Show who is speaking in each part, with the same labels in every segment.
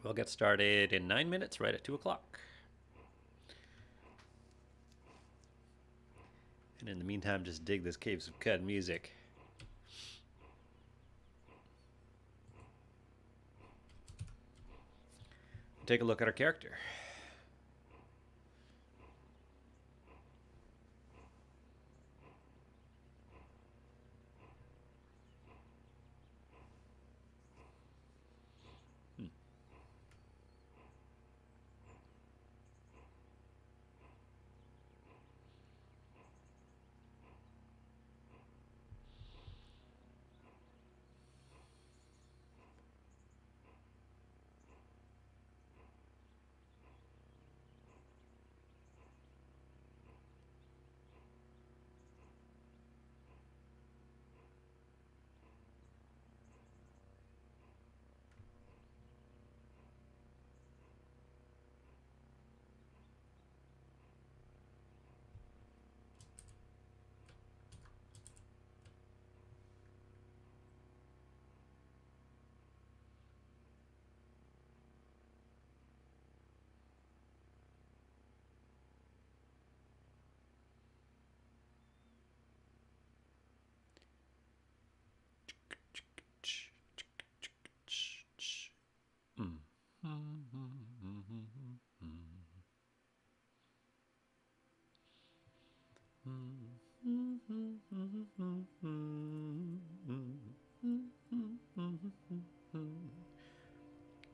Speaker 1: We'll get started in 9 minutes, right at 2 o'clock. And in the meantime, just dig this Caves of Cud music. Take a look at our character.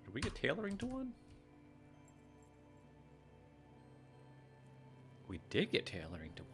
Speaker 1: Did we get tailoring to one? We did get tailoring to one.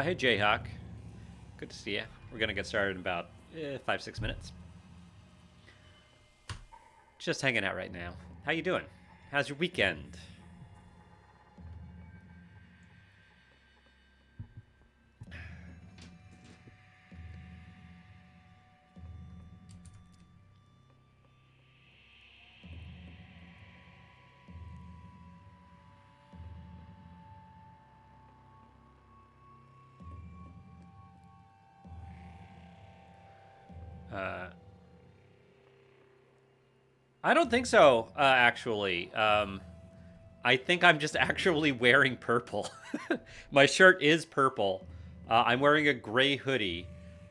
Speaker 1: Hey, Jayhawk. Good to see you. We're going to get started in about 5-6 minutes. Just hanging out right now. How you doing? How's your weekend? I don't think so, actually. I think I'm just actually wearing purple. My shirt is purple. I'm wearing a gray hoodie.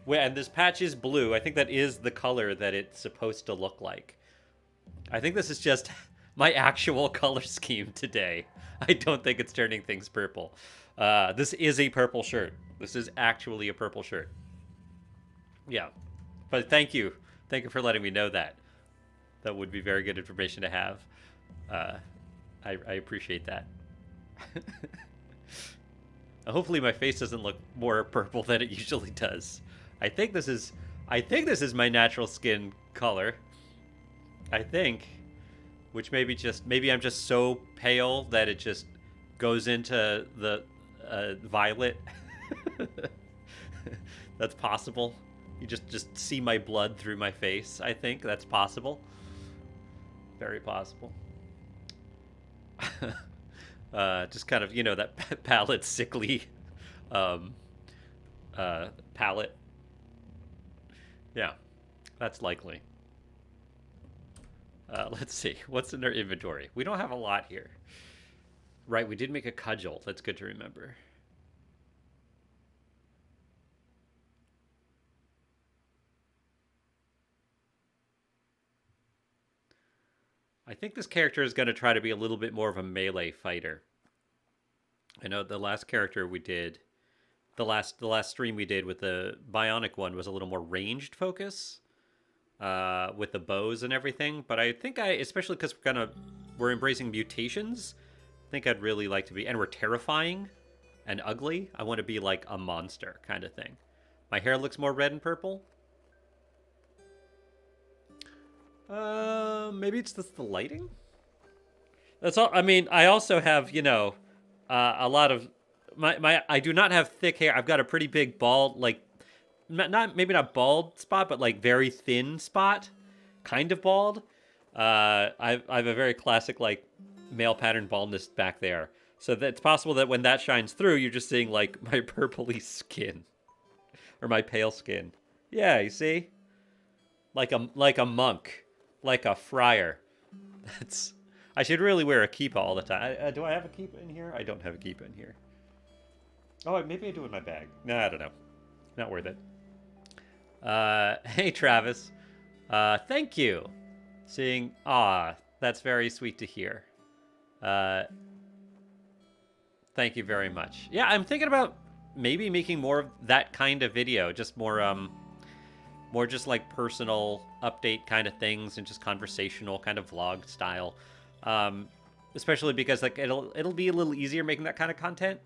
Speaker 1: And this patch is blue. I think that is the color that it's supposed to look like. I think this is just my actual color scheme today. I don't think it's turning things purple. This is a purple shirt. This is actually a purple shirt. Yeah. But thank you. Thank you for letting me know that. That would be very good information to have. I appreciate that. Hopefully my face doesn't look more purple than it usually does. I think this is my natural skin color. I think, which maybe I'm just so pale that it just goes into the violet. That's possible. You just see my blood through my face. I think that's possible. Very possible. Just kind of, that palette sickly um, palette. Yeah, that's likely. Let's see. What's in our inventory? We don't have a lot here. Right, we did make a cudgel. That's good to remember. I think this character is going to try to be a little bit more of a melee fighter. I know the last character we did, the last stream we did with the bionic one was a little more ranged focus, with the bows and everything. But I think especially because we're embracing mutations, I think I'd really like to be, and we're terrifying and ugly. I want to be like a monster kind of thing. My hair looks more red and purple. Maybe it's just the lighting. That's all. I mean, I also have, a lot of I do not have thick hair. I've got a pretty big bald, like, maybe not bald spot, but like very thin spot, kind of bald. I have a very classic like male pattern baldness back there. So that it's possible that when that shines through, you're just seeing like my purpley skin or my pale skin. Yeah, you see, like a monk. Like a friar. I should really wear a kippah all the time. Do I have a kippah in here? I don't have a kippah in here. Oh, maybe I do in my bag. No, I don't know. Not worth it. Hey, Travis. Thank you. That's very sweet to hear. Thank you very much. Yeah, I'm thinking about maybe making more of that kind of video. Just more just like personal update kind of things and just conversational kind of vlog style. Especially because like it'll be a little easier making that kind of content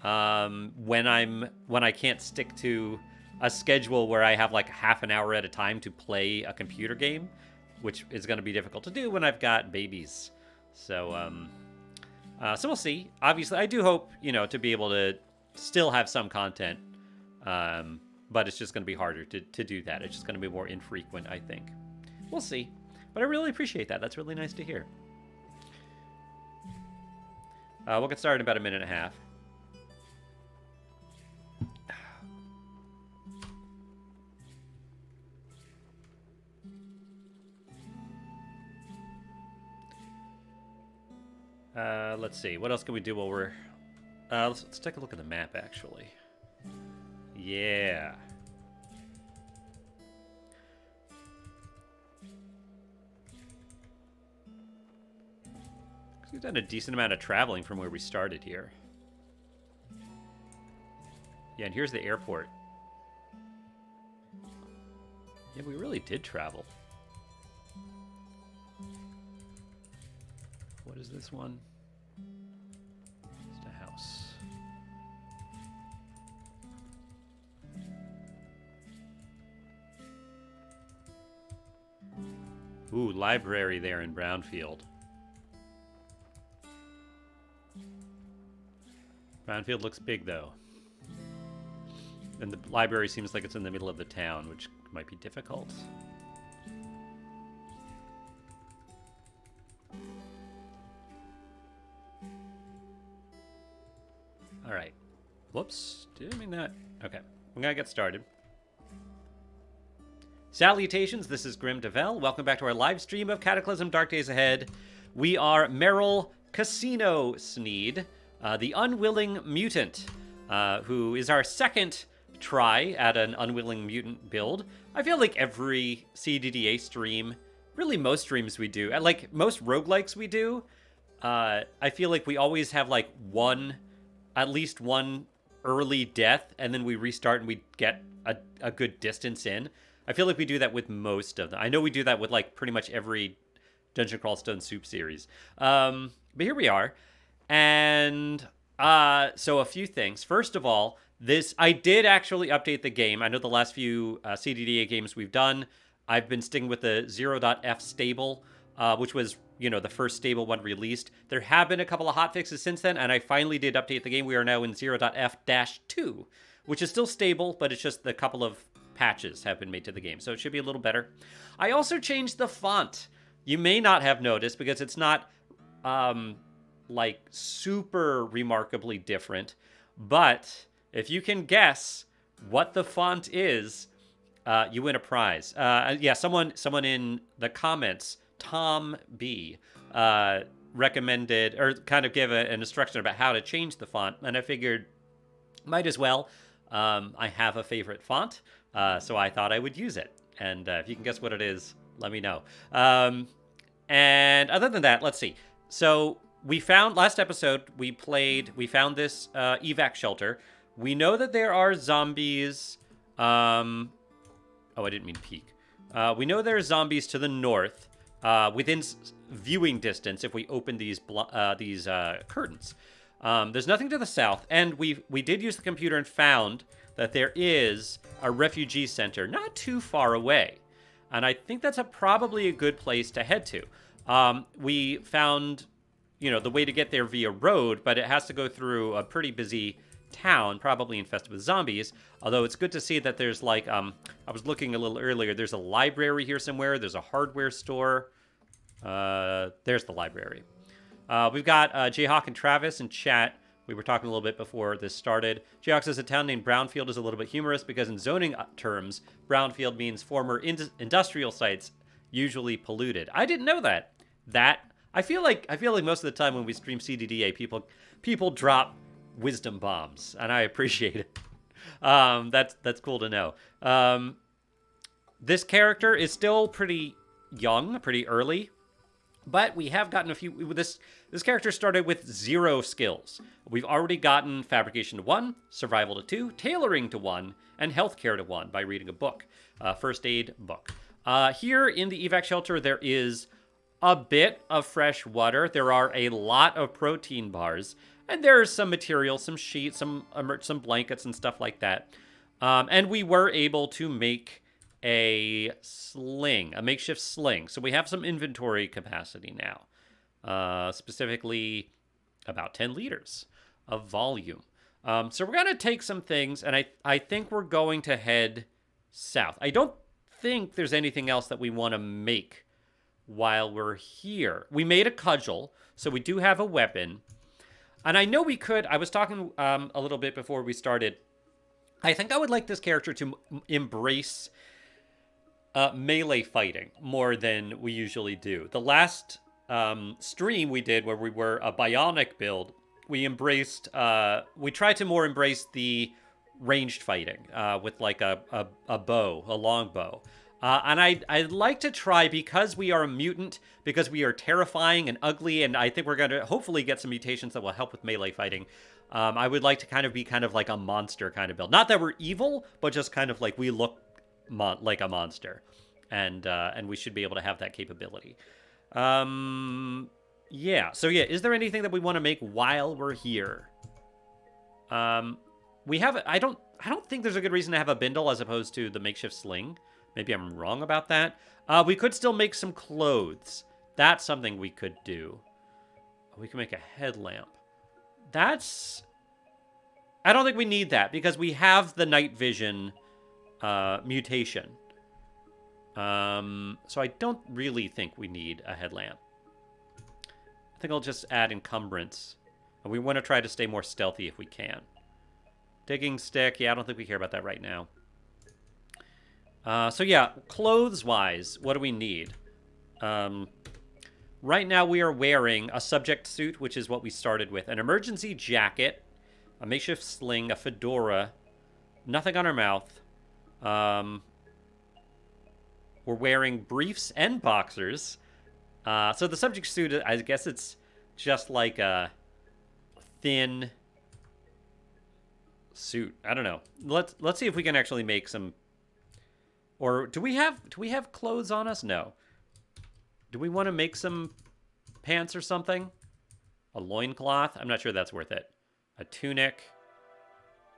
Speaker 1: when I can't stick to a schedule where I have like half an hour at a time to play a computer game, which is going to be difficult to do when I've got babies. So we'll see. Obviously, I do hope to be able to still have some content. But it's just going to be harder to do that. It's just going to be more infrequent, I think. We'll see. But I really appreciate that. That's really nice to hear. We'll get started in about a minute and a half. Let's see. What else can we do while we're... let's take a look at the map, actually. Yeah. We've done a decent amount of traveling from where we started here. Yeah, and here's the airport. Yeah, we really did travel. What is this one? It's a house. Ooh, library there in Brownfield. Brownfield looks big, though. And the library seems like it's in the middle of the town, which might be difficult. All right. Whoops. Did I mean that? Okay. I'm going to get started. Salutations, this is Grim Devel. Welcome back to our live stream of Cataclysm Dark Days Ahead. We are Meryl Casino Sneed, the Unwilling Mutant, who is our second try at an Unwilling Mutant build. I feel like every CDDA stream, really most streams we do, like most roguelikes we do, I feel like we always have like at least one early death, and then we restart and we get a good distance in. I feel like we do that with most of them. I know we do that with like pretty much every Dungeon Crawl Stone Soup series. But here we are. And so a few things. First of all, I did actually update the game. I know the last few CDDA games we've done, I've been sticking with the 0.f stable, which was, the first stable one released. There have been a couple of hotfixes since then, and I finally did update the game. We are now in 0.f-2, which is still stable, but it's just the couple of patches have been made to the game, so it should be a little better. I also changed the font. You may not have noticed because it's not like super remarkably different, but if you can guess what the font is, you win a prize. Yeah, someone in the comments, Tom B, recommended or kind of gave an instruction about how to change the font, and I figured might as well. I have a favorite font, so I thought I would use it. And if you can guess what it is, let me know. And other than that, let's see. So we found, last episode, we found this evac shelter. We know that there are zombies. Oh, I didn't mean peek. We know there are zombies to the north, within viewing distance if we open these curtains. There's nothing to the south, and we did use the computer and found that there is a refugee center not too far away. And I think that's probably a good place to head to. We found, the way to get there via road, but it has to go through a pretty busy town, probably infested with zombies. Although it's good to see that there's like, I was looking a little earlier, there's a library here somewhere, there's a hardware store. There's the library. We've got Jayhawk and Travis in chat. We were talking a little bit before this started. Jayhawk says a town named Brownfield is a little bit humorous because in zoning terms, Brownfield means former industrial sites, usually polluted. I didn't know that. I feel like most of the time when we stream CDDA, people drop wisdom bombs, and I appreciate it. That's cool to know. This character is still pretty young, pretty early. But we have gotten a few. This character started with 0 skills. We've already gotten fabrication to 1, survival to 2, tailoring to 1, and healthcare to 1 by reading a book, first aid book. Here in the evac shelter, there is a bit of fresh water. There are a lot of protein bars, and there's some material, some sheets, some blankets and stuff like that. And we were able to make a makeshift sling. So we have some inventory capacity now, specifically about 10 liters of volume. So we're going to take some things, and I think we're going to head south. I don't think there's anything else that we want to make while we're here. We made a cudgel, so we do have a weapon. And I know we could, I was talking a little bit before we started. I think I would like this character to embrace melee fighting more than we usually do. The last stream we did where we were a bionic build, we tried to more embrace the ranged fighting with like a bow, a long bow. And I'd like to try, because we are a mutant, because we are terrifying and ugly, and I think we're going to hopefully get some mutations that will help with melee fighting. I would like to be kind of like a monster kind of build. Not that we're evil, but just kind of like we look like a monster, and we should be able to have that capability. Yeah. So yeah, is there anything that we want to make while we're here? We have. I don't think there's a good reason to have a bindle as opposed to the makeshift sling. Maybe I'm wrong about that. We could still make some clothes. That's something we could do. We can make a headlamp. I don't think we need that because we have the night vision mutation. So I don't really think we need a headlamp. I think I'll just add encumbrance. And we want to try to stay more stealthy if we can. Digging stick. Yeah, I don't think we care about that right now. So yeah, clothes-wise, what do we need? Right now we are wearing a subject suit, which is what we started with. An emergency jacket, a makeshift sling, a fedora, nothing on our mouth. We're wearing briefs and boxers. So the subject suit, I guess it's just like a thin suit. I don't know. Let's see if we can actually make some. Or do we have clothes on us? No. Do we want to make some pants or something? A loincloth? I'm not sure that's worth it. A tunic.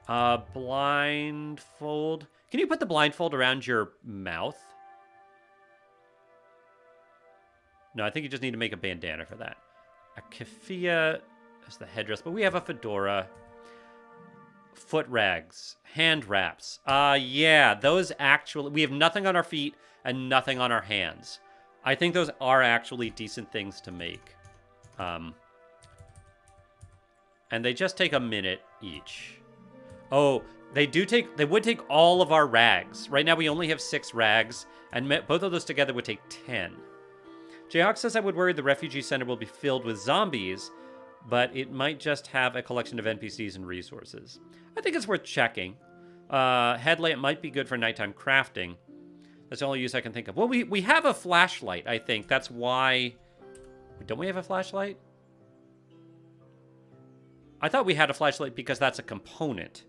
Speaker 1: A blindfold. Can you put the blindfold around your mouth? No, I think you just need to make a bandana for that. A keffiyeh is the headdress, but we have a fedora. Foot rags, hand wraps. Yeah, those actually, we have nothing on our feet and nothing on our hands. I think those are actually decent things to make. And they just take a minute each. Oh, they would take all of our rags. Right now we only have 6 rags, and both of those together would take 10. Jayhawk says I would worry the refugee center will be filled with zombies, but it might just have a collection of NPCs and resources. I think it's worth checking. Headlamp might be good for nighttime crafting. That's the only use I can think of. Well, we have a flashlight, I think. That's why... Don't we have a flashlight? I thought we had a flashlight because that's a component.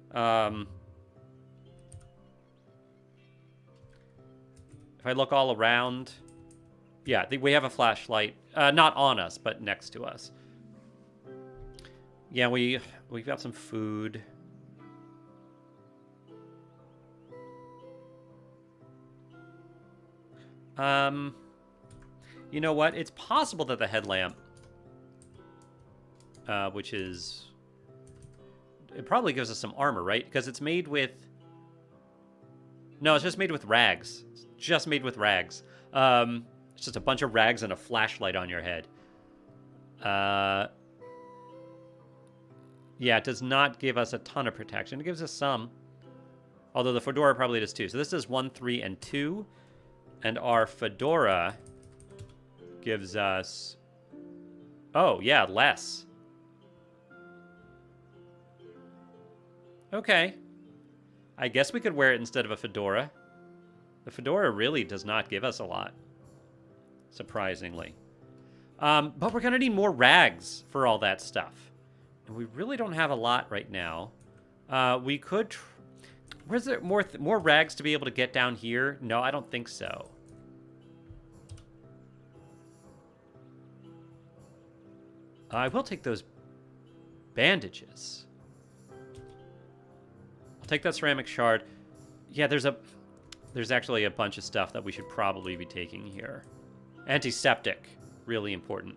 Speaker 1: If I look all around... Yeah, we have a flashlight. Not on us, but next to us. Yeah, we've got some food. You know what? It's possible that the headlamp, which is... It probably gives us some armor, right? Because it's made with... No, it's just made with rags. It's just made with rags. It's just a bunch of rags and a flashlight on your head. Yeah, it does not give us a ton of protection. It gives us some. Although the fedora probably does too. So this is 1, 3, and 2. And our fedora gives us... Oh, yeah, less. Okay. I guess we could wear it instead of a fedora. The fedora really does not give us a lot. Surprisingly. But we're going to need more rags for all that stuff. And we really don't have a lot right now. We could... Where's there more rags to be able to get down here? No, I don't think so. I will take those bandages. I'll take that ceramic shard. Yeah, there's actually a bunch of stuff that we should probably be taking here. Antiseptic, really important.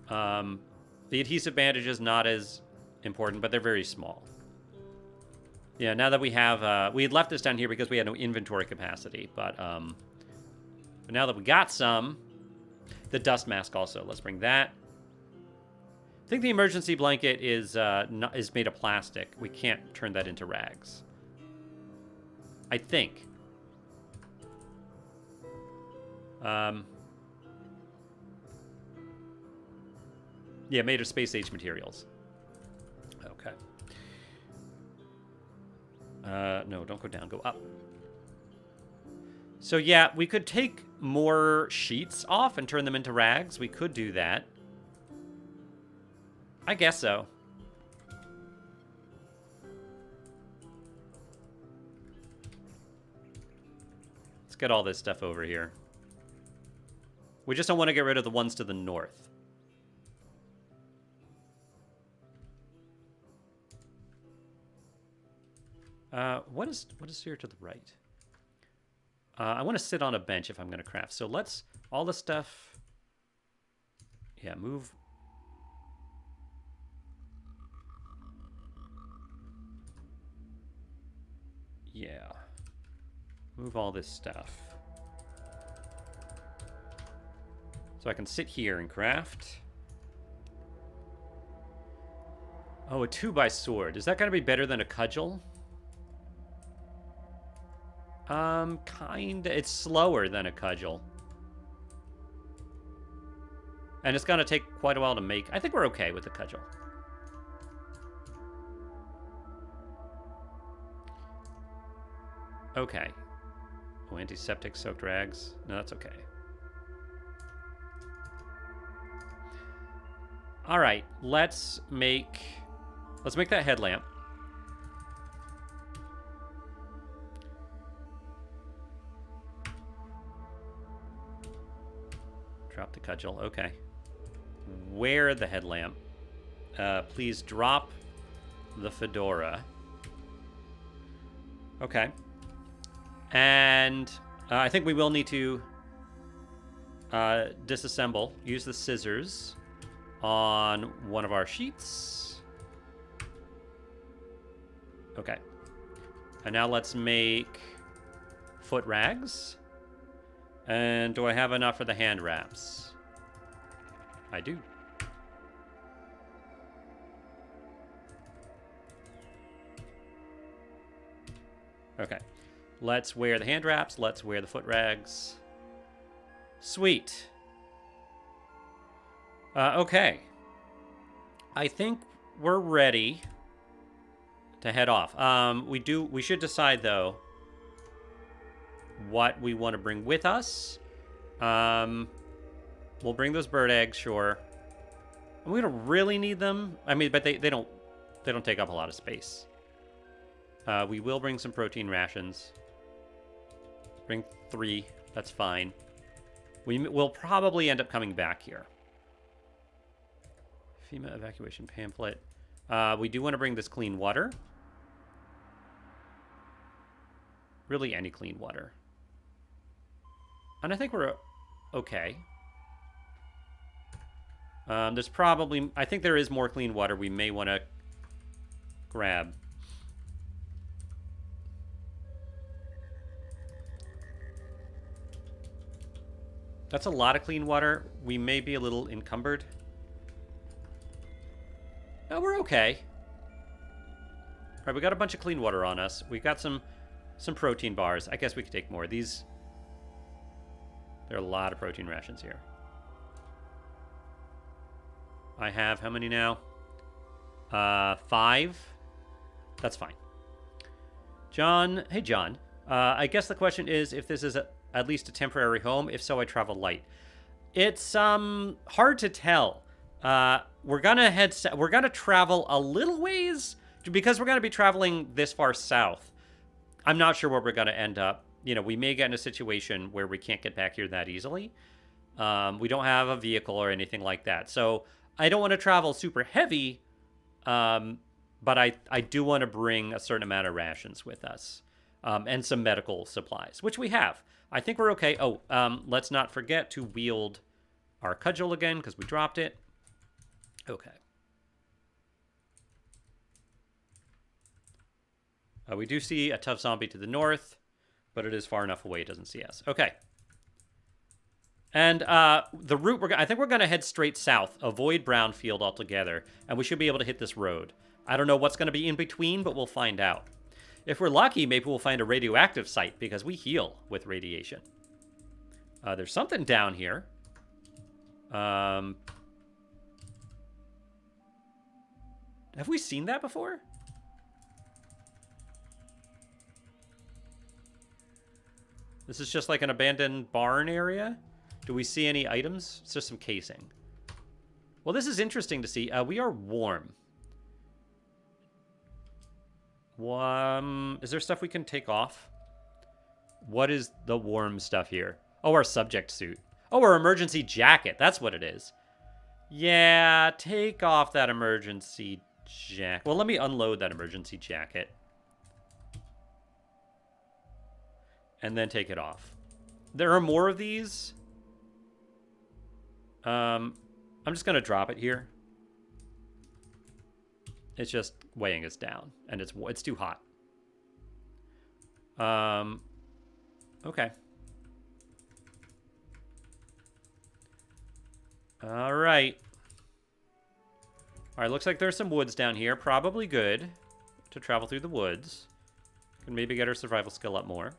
Speaker 1: The adhesive bandage is not as important, but they're very small. Yeah, now that we have... we had left this down here because we had no inventory capacity, but now that we got some... The dust mask also. Let's bring that. I think the emergency blanket is made of plastic. We can't turn that into rags. I think. Yeah, made of space-age materials. Okay. No, don't go down. Go up. So, yeah, we could take more sheets off and turn them into rags. We could do that. I guess so. Let's get all this stuff over here. We just don't want to get rid of the ones to the north. What is here to the right? I want to sit on a bench if I'm going to craft. So let's... All the stuff... Yeah, move... Yeah. Move all this stuff. So I can sit here and craft. Oh, a 2x sword. Is that going to be better than a cudgel? Kinda. It's slower than a cudgel. And it's going to take quite a while to make. I think we're okay with the cudgel. Okay. Oh, antiseptic soaked rags. No, that's okay. All right, let's make that headlamp. Drop the cudgel. Okay. Wear the headlamp. Please drop the fedora. Okay. And I think we will need to disassemble. Use the scissors on one of our sheets. Okay. And now let's make foot rags. And do I have enough for the hand wraps? I do. Okay. Let's wear the hand wraps. Let's wear the foot rags. Sweet. Okay. I think we're ready to head off. We should decide, though, what we want to bring with us. We'll bring those bird eggs, sure. We don't really need them. I mean, but they don't take up a lot of space. We will bring some protein rations. Bring 3. That's fine. We'll probably end up coming back here. FEMA evacuation pamphlet. We do want to bring this clean water. Really, any clean water. And I think we're okay. There's probably... I think there is more clean water we may want to grab. That's a lot of clean water. We may be a little encumbered. No, we're okay. All right, we got a bunch of clean water on us. We got some protein bars. I guess we could take more. These... There are a lot of protein rations here. I have how many now? 5. That's fine. John, hey John. I guess the question is if this is at least a temporary home. If so, I travel light. It's hard to tell. We're gonna travel a little ways because we're gonna be traveling this far south. I'm not sure where we're gonna end up. You know, we may get in a situation where we can't get back here that easily. We don't have a vehicle or anything like that. So I don't want to travel super heavy, but I do want to bring a certain amount of rations with us and some medical supplies, which we have. I think we're okay. Oh, let's not forget to wield our cudgel again because we dropped it. Okay. We do see a tough zombie to the north, but it is far enough away it doesn't see us. Okay. And the route I think we're going to head straight south, avoid Brownfield altogether, and we should be able to hit this road. I don't know what's going to be in between, but we'll find out. If we're lucky, maybe we'll find a radioactive site because we heal with radiation. There's something down here. Have we seen that before? This is just like an abandoned barn area. Do we see any items? It's just some casing. Well, this is interesting to see. We are warm. Is there stuff we can take off? What is the warm stuff here? Oh, our subject suit. Oh, our emergency jacket. That's what it is. Yeah, take off that emergency jacket. Well, let me unload that emergency jacket. And then take it off. There are more of these. I'm just going to drop it here. It's just weighing us down, and it's too hot. Okay. All right. All right, looks like there's some woods down here. Probably good to travel through the woods. Can maybe get our survival skill up more.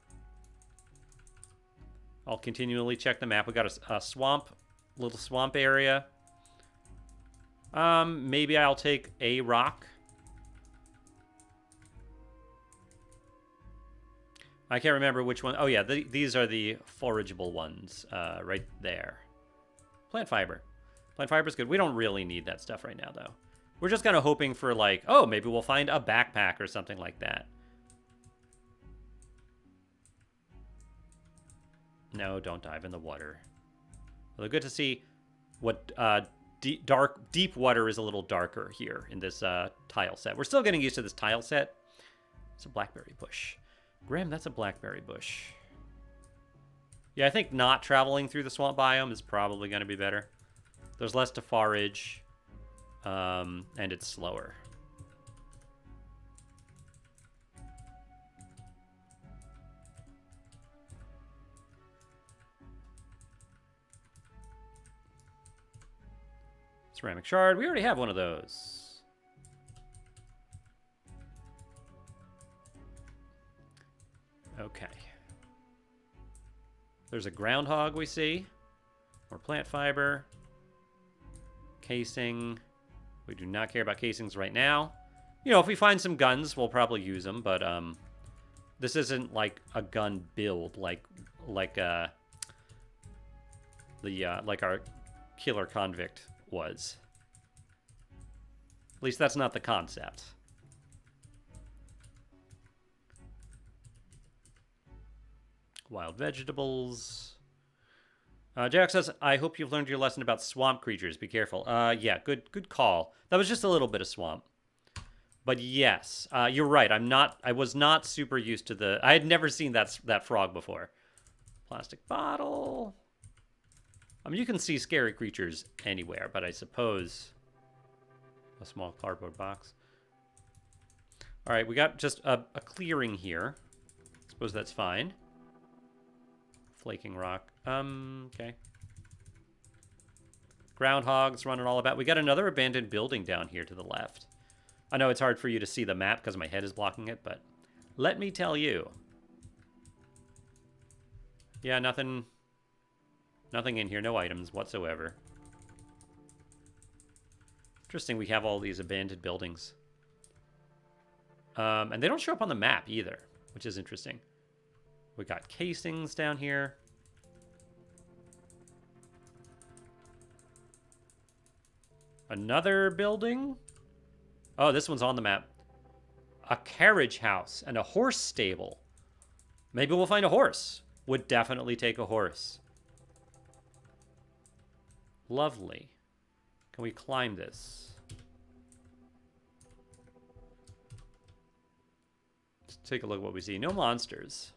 Speaker 1: I'll continually check the map. We got a swamp, little swamp area. Maybe I'll take a rock. I can't remember which one. Oh, yeah, these are the forageable ones right there. Plant fiber. Plant fiber is good. We don't really need that stuff right now, though. We're just kind of hoping for, like, oh, maybe we'll find a backpack or something like that. No, don't dive in the water. Well, good to see what deep water is a little darker here in this tile set. We're still getting used to this tile set. It's a blackberry bush. Grem, that's a blackberry bush. Yeah, I think not traveling through the swamp biome is probably going to be better. There's less to forage, and it's slower. Ceramic shard. We already have one of those. Okay. There's a groundhog we see. More plant fiber. Casing. We do not care about casings right now. You know, if we find some guns, we'll probably use them, but this isn't like a gun build like our killer convict was. At least that's not the concept. Wild vegetables. Jack says, I hope you've learned your lesson about swamp creatures. Be careful. Yeah, good call. That was just a little bit of swamp. But yes, you're right. I was not super used to I had never seen that frog before. Plastic bottle. I mean, you can see scary creatures anywhere, but I suppose a small cardboard box. All right, we got just a clearing here. Suppose that's fine. Flaking rock. Okay. Groundhogs running all about. We got another abandoned building down here to the left. I know it's hard for you to see the map because my head is blocking it, but let me tell you. Yeah, nothing in here. No items whatsoever. Interesting, we have all these abandoned buildings. And they don't show up on the map either, which is interesting. We got casings down here. Another building. Oh, this one's on the map. A carriage house and a horse stable. Maybe we'll find a horse. Would definitely take a horse. Lovely. Can we climb this? Let's take a look at what we see. No monsters.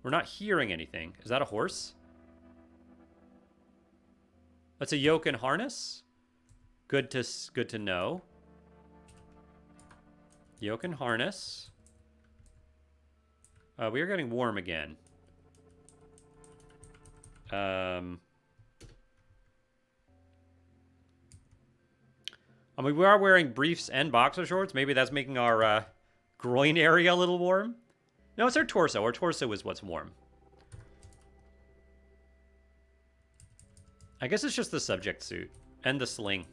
Speaker 1: We're not hearing anything. Is that a horse? That's a yoke and harness. Good to know. Yoke and harness. We are getting warm again. I mean, we are wearing briefs and boxer shorts. Maybe that's making our groin area a little warm. No, it's our torso. Our torso is what's warm. I guess it's just the subject suit and the sling.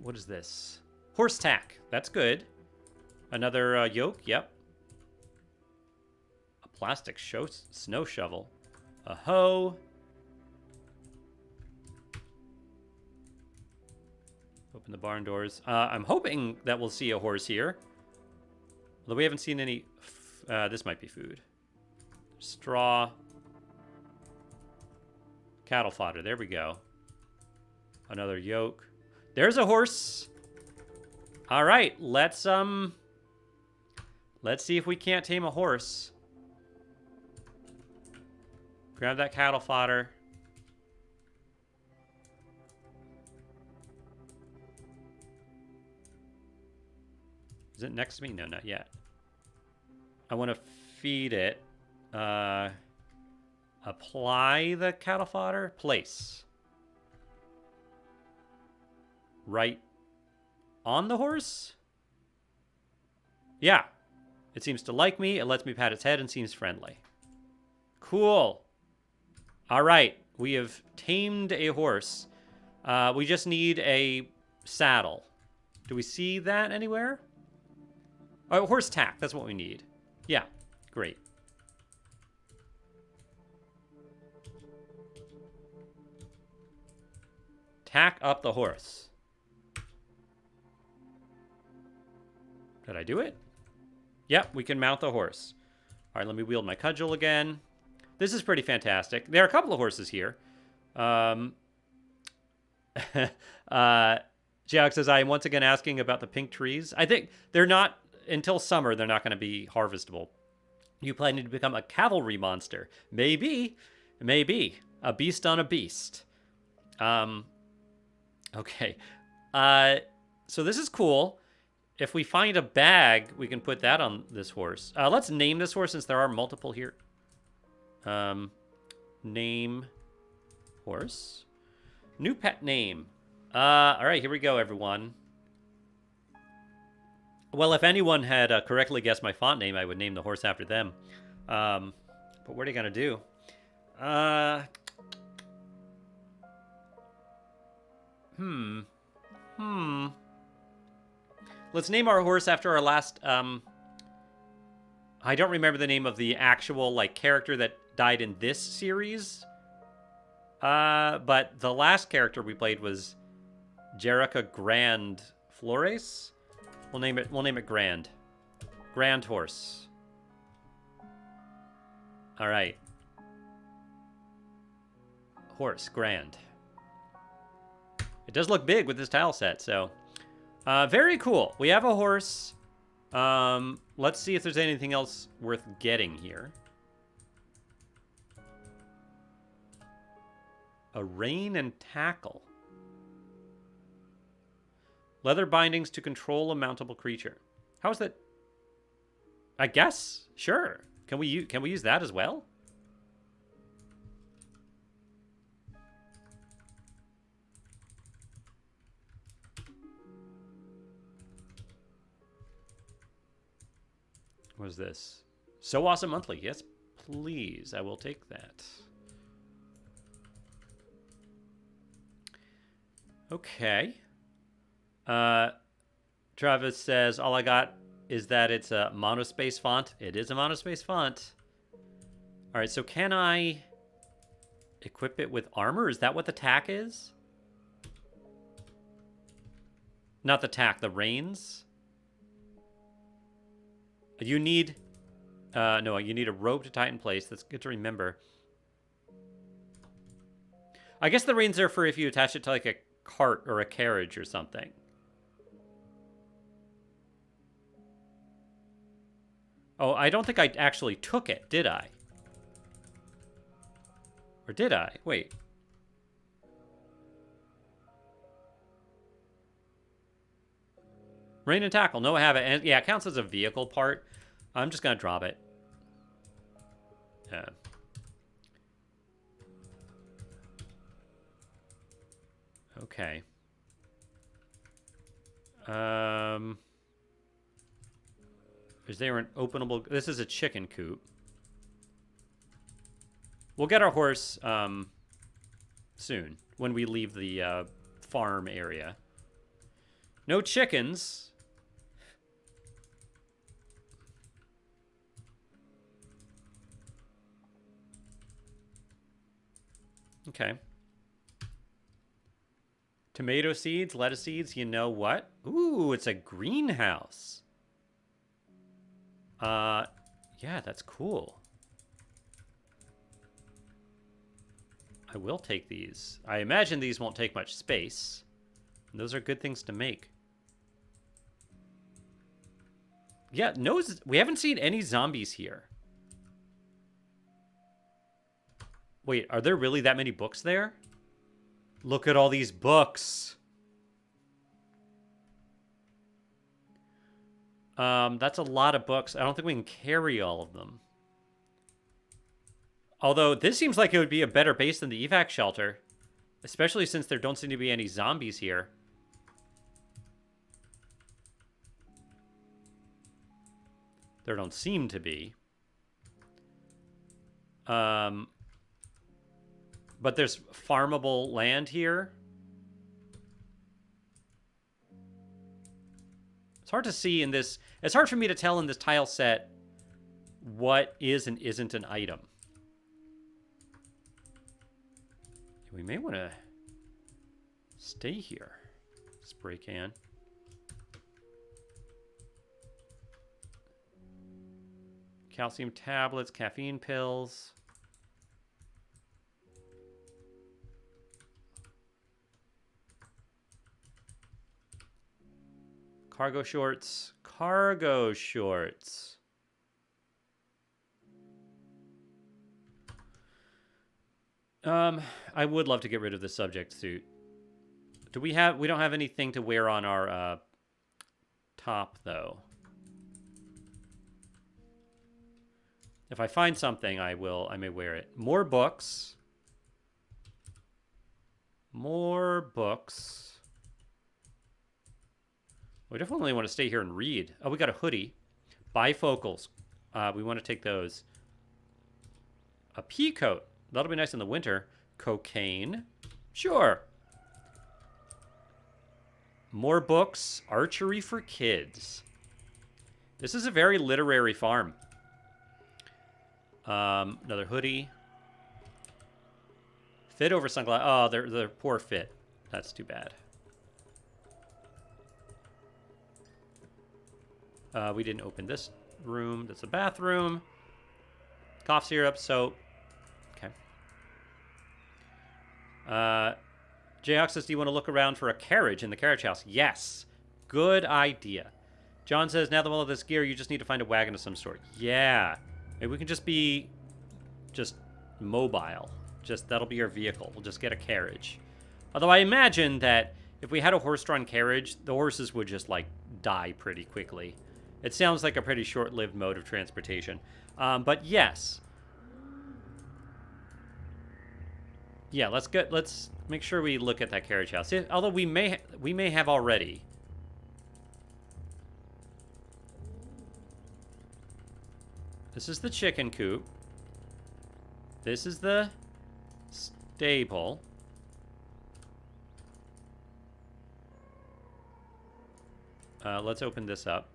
Speaker 1: What is this? Horse tack. That's good. Another yoke. Yep. A plastic snow shovel. A hoe. Open the barn doors. I'm hoping that we'll see a horse here. Although we haven't seen any... this might be food. Straw. Cattle fodder. There we go. Another yoke. There's a horse. All right. Let's see if we can't tame a horse. Grab that cattle fodder. Is it next to me? No, not yet. I want to feed it. Apply the cattle fodder. Place. Right on the horse? Yeah. It seems to like me. It lets me pat its head and seems friendly. Cool. All right. We have tamed a horse. We just need a saddle. Do we see that anywhere? Oh, horse tack. That's what we need. Yeah. Great. Tack up the horse. Did I do it? Yep, we can mount the horse. All right, let me wield my cudgel again. This is pretty fantastic. There are a couple of horses here. Jack says, I am once again asking about the pink trees. I think they're not, until summer, they're not going to be harvestable. You planning to become a cavalry monster? Maybe. Maybe. A beast on a beast. Okay. So this is cool. if we find a bag, we can put that on this horse. Let's name this horse since there are multiple here. Name horse. New pet name. All right, here we go, everyone. Well, if anyone had correctly guessed my font name, I would name the horse after them. But what are you going to do? Let's name our horse after our last... I don't remember the name of the actual like character that died in this series. But the last character we played was Jerica Grand Flores. We'll name it Grand. Grand horse. All right. Horse, Grand. It does look big with this tile set, so very cool. We have a horse. Let's see if there's anything else worth getting here. A rein and tackle. Leather bindings to control a mountable creature. How is that? I guess. Sure. Can we use that as well? What is this? So Awesome Monthly. Yes, please. I will take that. Okay. Travis says, all I got is that it's a monospace font. It is a monospace font. All right, so can I equip it with armor? Is that what the tack is? Not the tack, the reins. You need, no, you need a rope to tie it in place. That's good to remember. I guess the reins are for if you attach it to like a cart or a carriage or something. Oh, I don't think I actually took it, did I? Or did I? Wait. Rein and tackle. No, I have it. And yeah, it counts as a vehicle part. I'm just going to drop it. Yeah. Okay. Is there an openable... This is a chicken coop. We'll get our horse soon when we leave the farm area. No chickens. Okay. Tomato seeds, lettuce seeds, you know what? Ooh, it's a greenhouse. Yeah, that's cool. I will take these. I imagine these won't take much space. And those are good things to make. Yeah, no, we haven't seen any zombies here. Wait, are there really that many books there? Look at all these books. That's a lot of books. I don't think we can carry all of them. Although, this seems like it would be a better base than the evac shelter. Especially since there don't seem to be any zombies here. There don't seem to be. But there's farmable land here. It's hard to see in this... It's hard for me to tell in this tile set what is and isn't an item. We may want to stay here. Spray can. Calcium tablets, caffeine pills. Cargo shorts. Cargo shorts. I would love to get rid of the subject suit. We don't have anything to wear on our top, though. If I find something, I may wear it. More books. More books. We definitely want to stay here and read. Oh, we got a hoodie. Bifocals. We want to take those. A pea coat. That'll be nice in the winter. Cocaine. Sure. More books. Archery for kids. This is a very literary farm. Another hoodie. Fit over sunglasses. Oh, they're poor fit. That's too bad. We didn't open this room. That's a bathroom. Cough syrup, soap. Okay. Jayok says, do you want to look around for a carriage in the carriage house? Yes. Good idea. John says, now that all of this gear, you just need to find a wagon of some sort. Yeah. Maybe we can just be mobile. That'll be our vehicle. We'll just get a carriage. Although I imagine that if we had a horse-drawn carriage, the horses would just, like, die pretty quickly. It sounds like a pretty short-lived mode of transportation. But yes. Yeah, let's make sure we look at that carriage house. Although we may have already. This is the chicken coop. This is the stable. Let's open this up.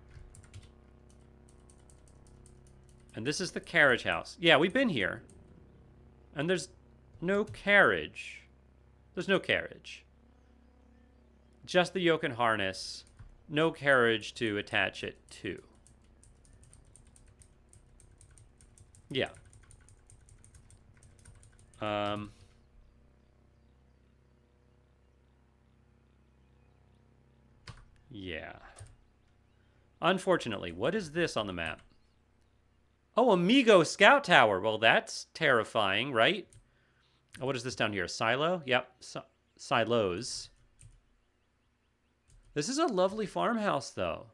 Speaker 1: And this is the carriage house. Yeah, we've been here. And there's no carriage. There's no carriage. Just the yoke and harness. No carriage to attach it to. Yeah. Yeah. Unfortunately, what is this on the map? Oh, Amigo Scout Tower. Well, that's terrifying, right? Oh, what is this down here? A silo? Yep. Silos. This is a lovely farmhouse, though.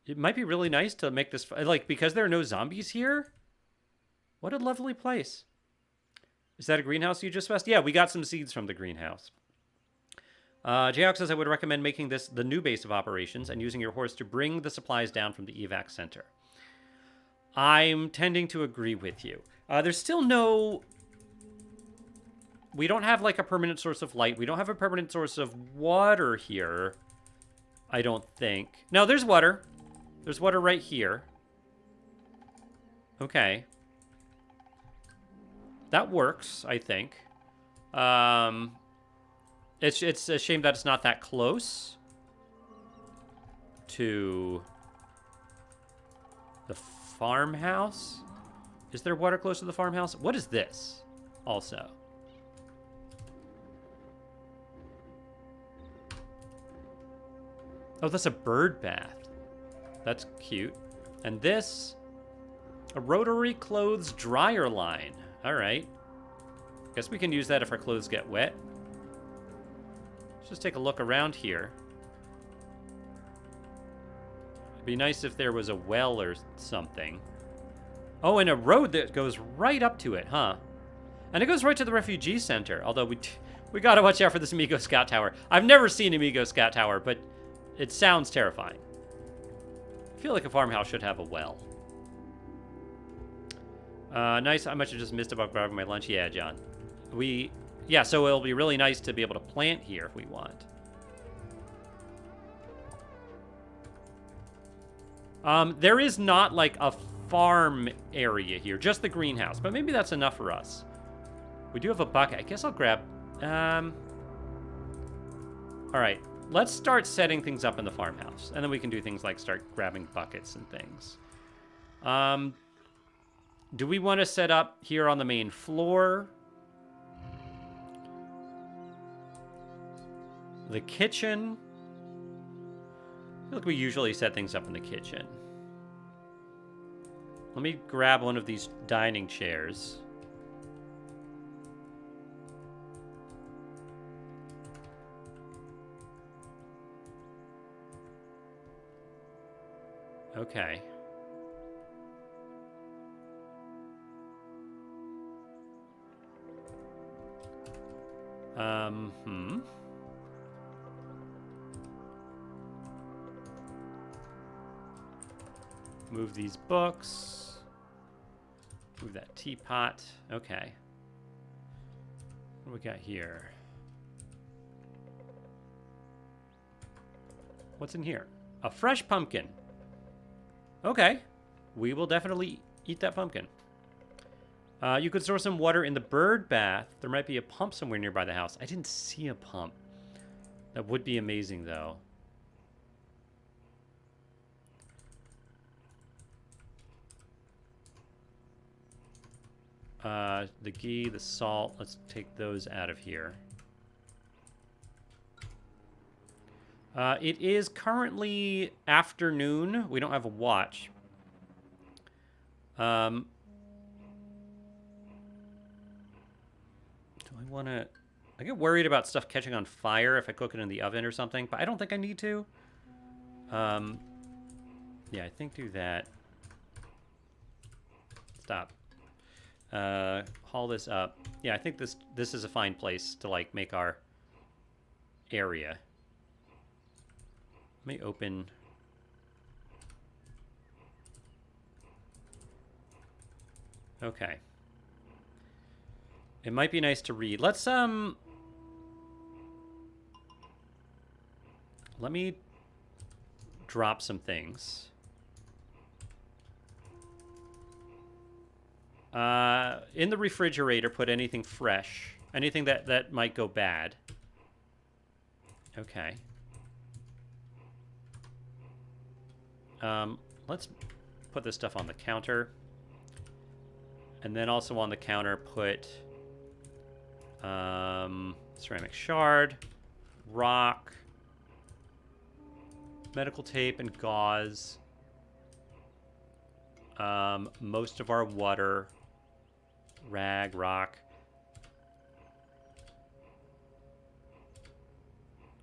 Speaker 1: It might be really nice to make this... Like, because there are no zombies here? What a lovely place. Is that a greenhouse you just passed? Yeah, we got some seeds from the greenhouse. Jayok says, I would recommend making this the new base of operations and using your horse to bring the supplies down from the evac center. I'm tending to agree with you. There's still no... We don't have, like, a permanent source of light. We don't have a permanent source of water here. I don't think. No, there's water. There's water right here. Okay. That works, I think. It's a shame that it's not that close to the farmhouse. Is there water close to the farmhouse? What is this? Also. Oh, that's a bird bath. That's cute. And this, a rotary clothes dryer line. All right. Guess we can use that if our clothes get wet. Let's just take a look around here. It'd be nice if there was a well or something. Oh, and a road that goes right up to it, huh? And it goes right to the refugee center. Although we gotta watch out for this Amigo Scout Tower. I've never seen Amigo Scout Tower, but it sounds terrifying. I feel like a farmhouse should have a well. Nice. I must have just missed about grabbing my lunch. Yeah, John. Yeah, so it'll be really nice to be able to plant here if we want. There is not like a farm area here, just the greenhouse, but maybe that's enough for us. We do have a bucket. I guess I'll grab... All right. Let's start setting things up in the farmhouse, and then we can do things like start grabbing buckets and things. Do we want to set up here on the main floor? The kitchen? I feel like we usually set things up in the kitchen. Let me grab one of these dining chairs. Okay. Hmm. Move these books. Move that teapot. Okay. What do we got here? What's in here? A fresh pumpkin. Okay. We will definitely eat that pumpkin. You could store some water in the bird bath. There might be a pump somewhere nearby the house. I didn't see a pump. That would be amazing, though. The ghee, the salt. Let's take those out of here. It is currently afternoon. We don't have a watch. Do I want to... I get worried about stuff catching on fire if I cook it in the oven or something, but I don't think I need to. Yeah, I think do that. Stop. Haul this up. Yeah, I think this is a fine place to, like, make our area. Let me open... Okay. It might be nice to read. Let's, let me drop some things. In the refrigerator, put anything fresh. Anything that might go bad. Okay. Let's put this stuff on the counter. And then also on the counter, put ceramic shard, rock, medical tape, and gauze. Most of our water, rag, rock.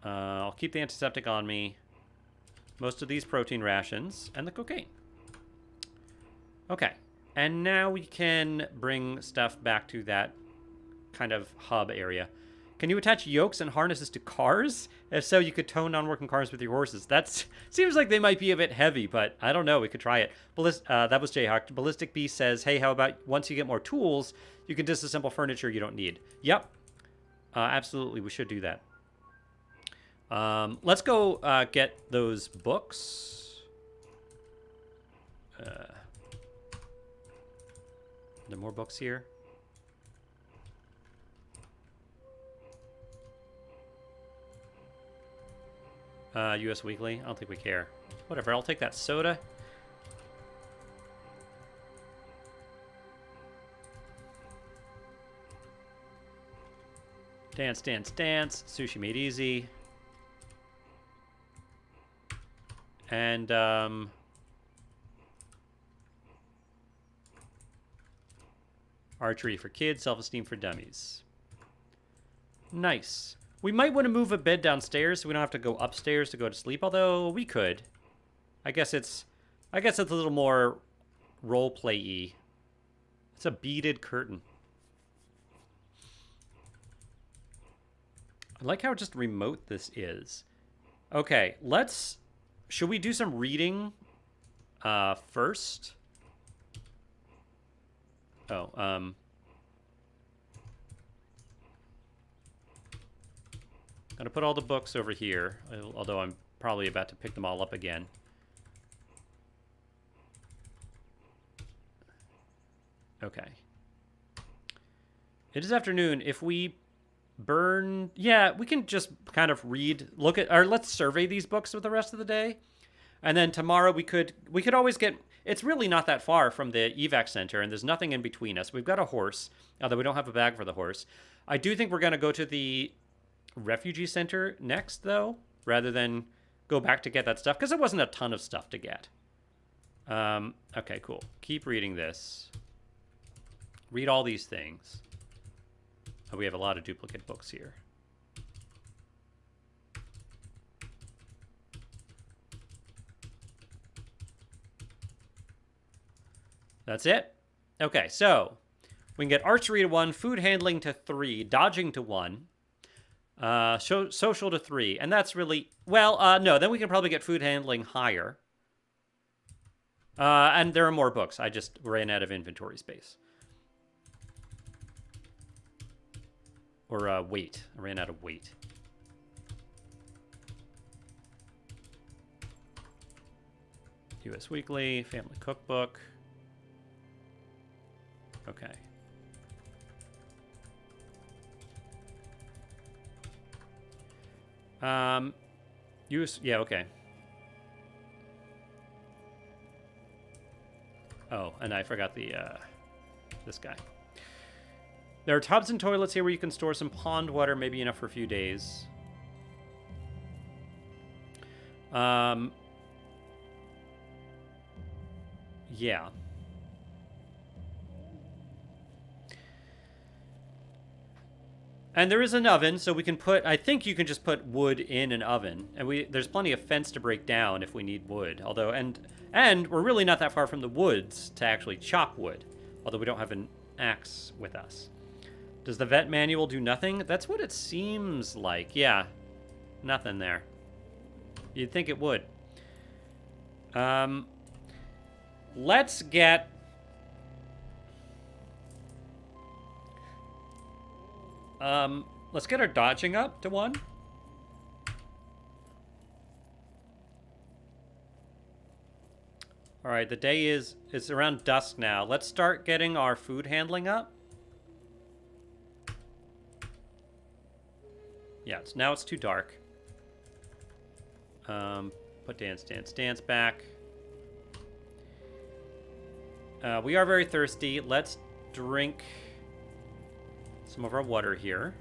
Speaker 1: I'll keep the antiseptic on me. Most of these protein rations, and the cocaine. Okay. And now we can bring stuff back to that kind of hub area. Can you attach yokes and harnesses to cars? If so, you could tow non-working cars with your horses. That seems like they might be a bit heavy, but I don't know. We could try it. That was Jayhawk. Ballistic Beast says, hey, how about once you get more tools, you can disassemble furniture you don't need. Yep. Absolutely, we should do that. Let's go get those books. Are there more books here? US Weekly? I don't think we care. Whatever, I'll take that soda. Dance, dance, dance. Sushi made easy. And, archery for kids, self-esteem for dummies. Nice. We might want to move a bed downstairs so we don't have to go upstairs to go to sleep, although we could. I guess it's a little more role-play-y. It's a beaded curtain. I like how just remote this is. Okay, should we do some reading first? Oh, gonna put all the books over here, although I'm probably about to pick them all up again. Okay. It is afternoon. If we burn... Yeah, we can just kind of read, or let's survey these books for the rest of the day. And then tomorrow we could always get... It's really not that far from the evac center, and there's nothing in between us. We've got a horse, although we don't have a bag for the horse. I do think we're going to go to the refugee center next, though, rather than go back to get that stuff, because there wasn't a ton of stuff to get. Okay, cool. Keep reading this. Read all these things. Oh, we have a lot of duplicate books here. That's it? Okay, so we can get archery to 1, food handling to 3, dodging to 1, social to 3. And that's really... Well, no, then we can probably get food handling higher. And there are more books. I just ran out of inventory space. Or weight. I ran out of weight. US Weekly, Family Cookbook. Okay. Yeah, okay. Oh, and I forgot the, this guy. There are tubs and toilets here where you can store some pond water, maybe enough for a few days. Yeah. And there is an oven, so we can put... I think you can just put wood in an oven. And there's plenty of fence to break down if we need wood. Although, and we're really not that far from the woods to actually chop wood. Although we don't have an axe with us. Does the vet manual do nothing? That's what it seems like. Yeah. Nothing there. You'd think it would. Let's get... let's get our dodging up to 1. All right, the day it's around dusk now. Let's start getting our food handling up. Yeah, now it's too dark. Put dance back. We are very thirsty. Let's drink some of our water here.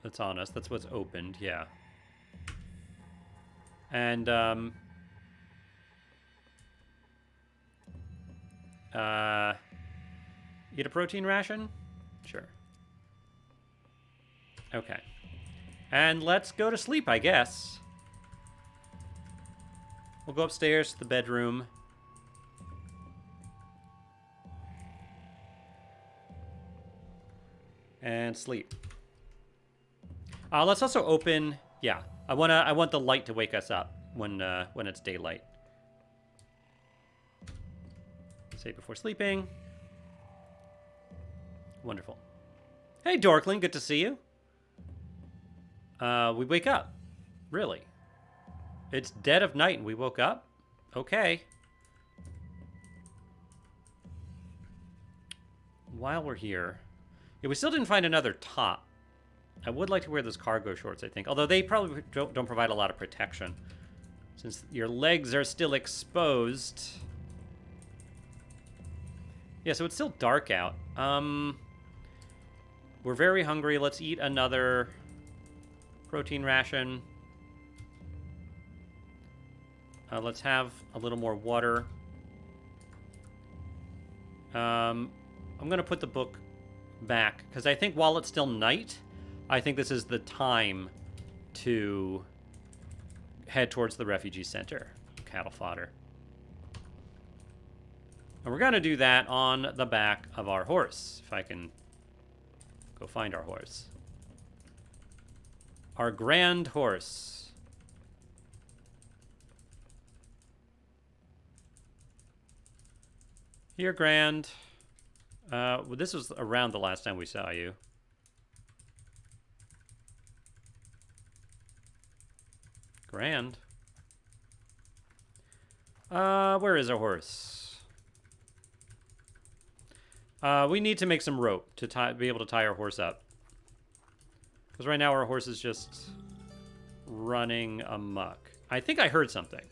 Speaker 1: That's on us. That's what's opened, yeah. And, eat a protein ration? Sure. Okay. And let's go to sleep, I guess. We'll go upstairs to the bedroom. And sleep. Let's also open... Yeah, I want the light to wake us up when it's daylight. Save before sleeping. Wonderful. Hey, Dorkling, good to see you. We wake up. Really? It's dead of night and we woke up? Okay. While we're here... Yeah, we still didn't find another top. I would like to wear those cargo shorts, I think. Although they probably don't provide a lot of protection. Since your legs are still exposed. Yeah, so it's still dark out. We're very hungry. Let's eat another protein ration. Let's have a little more water. I'm going to put the book back. Because I think while it's still night... I think this is the time to head towards the refugee center. Cattle fodder. And we're going to do that on the back of our horse. If I can go find our horse. Our grand horse. Here, Grand. Well, this was around the last time we saw you. Grand. Where is our horse? We need to make some rope to be able to tie our horse up. Because right now our horse is just running amok. I think I heard something.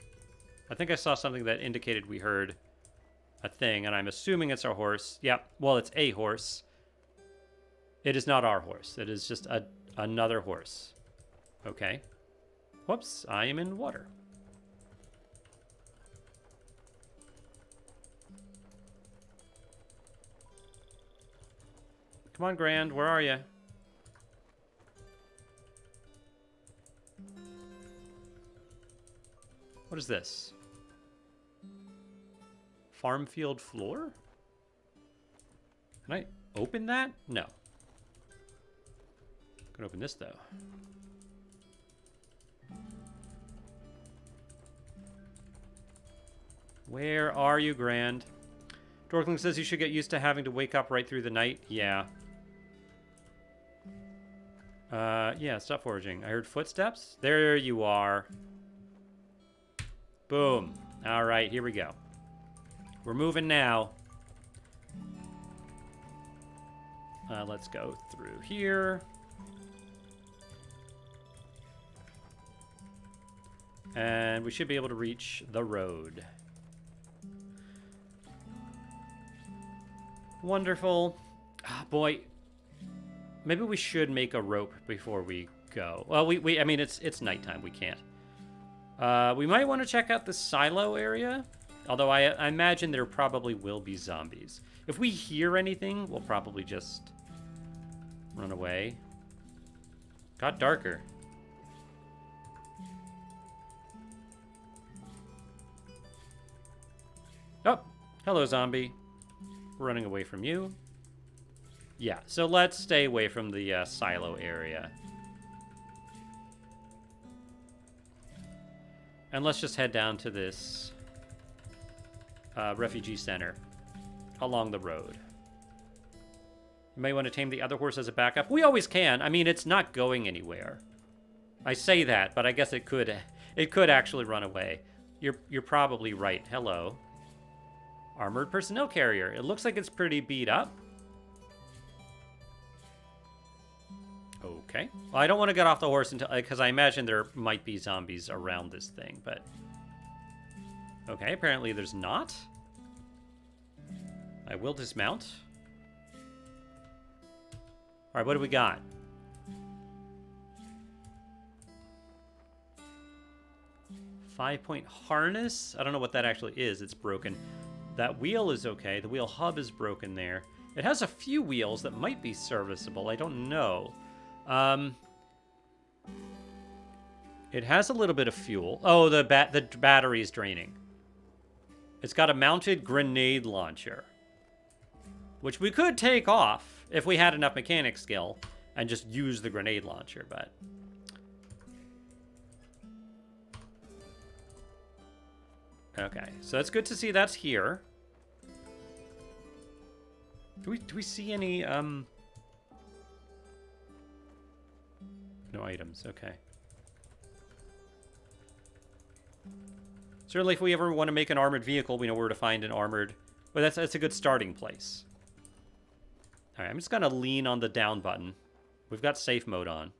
Speaker 1: I think I saw something that indicated we heard a thing, and I'm assuming it's our horse. Yep, well, it's a horse. It is not our horse. It is just another horse. Okay. Whoops, I am in water. Come on, Grand, where are you? What is this? Farm field floor? Can I open that? No. Could open this, though. Where are you, Grand? Dorkling says you should get used to having to wake up right through the night. Yeah. Yeah, stop foraging. I heard footsteps. There you are. Boom. All right, here we go. We're moving now. Let's go through here. And we should be able to reach the road. Wonderful. Ah, boy. Maybe we should make a rope before we go. Well, I mean, it's nighttime. We can't. We might want to check out the silo area. Although I imagine there probably will be zombies. If we hear anything, we'll probably just run away. Got darker. Oh, hello, zombie. We're running away from you. Yeah, so let's stay away from the silo area. And let's just head down to this refugee center along the road. You may want to tame the other horse as a backup. We always can. I mean, it's not going anywhere. I say that, but I guess it could actually run away. You're probably right. Hello. Armored personnel carrier. It looks like it's pretty beat up. Okay. Well, I don't want to get off the horse until, because I imagine there might be zombies around this thing, but okay, apparently there's not. I will dismount. All right, what do we got? Five-point harness. I don't know what that actually is. It's broken. That wheel is okay. The wheel hub is broken there. It has a few wheels that might be serviceable. I don't know. It has a little bit of fuel. Oh, the battery is draining. It's got a mounted grenade launcher, which we could take off if we had enough mechanic skill and just use the grenade launcher, but okay, so it's good to see that's here. Do we see any no items? Okay. Certainly, if we ever want to make an armored vehicle, we know where to find an armored. But that's a good starting place. All right, I'm just gonna lean on the down button. We've got safe mode on.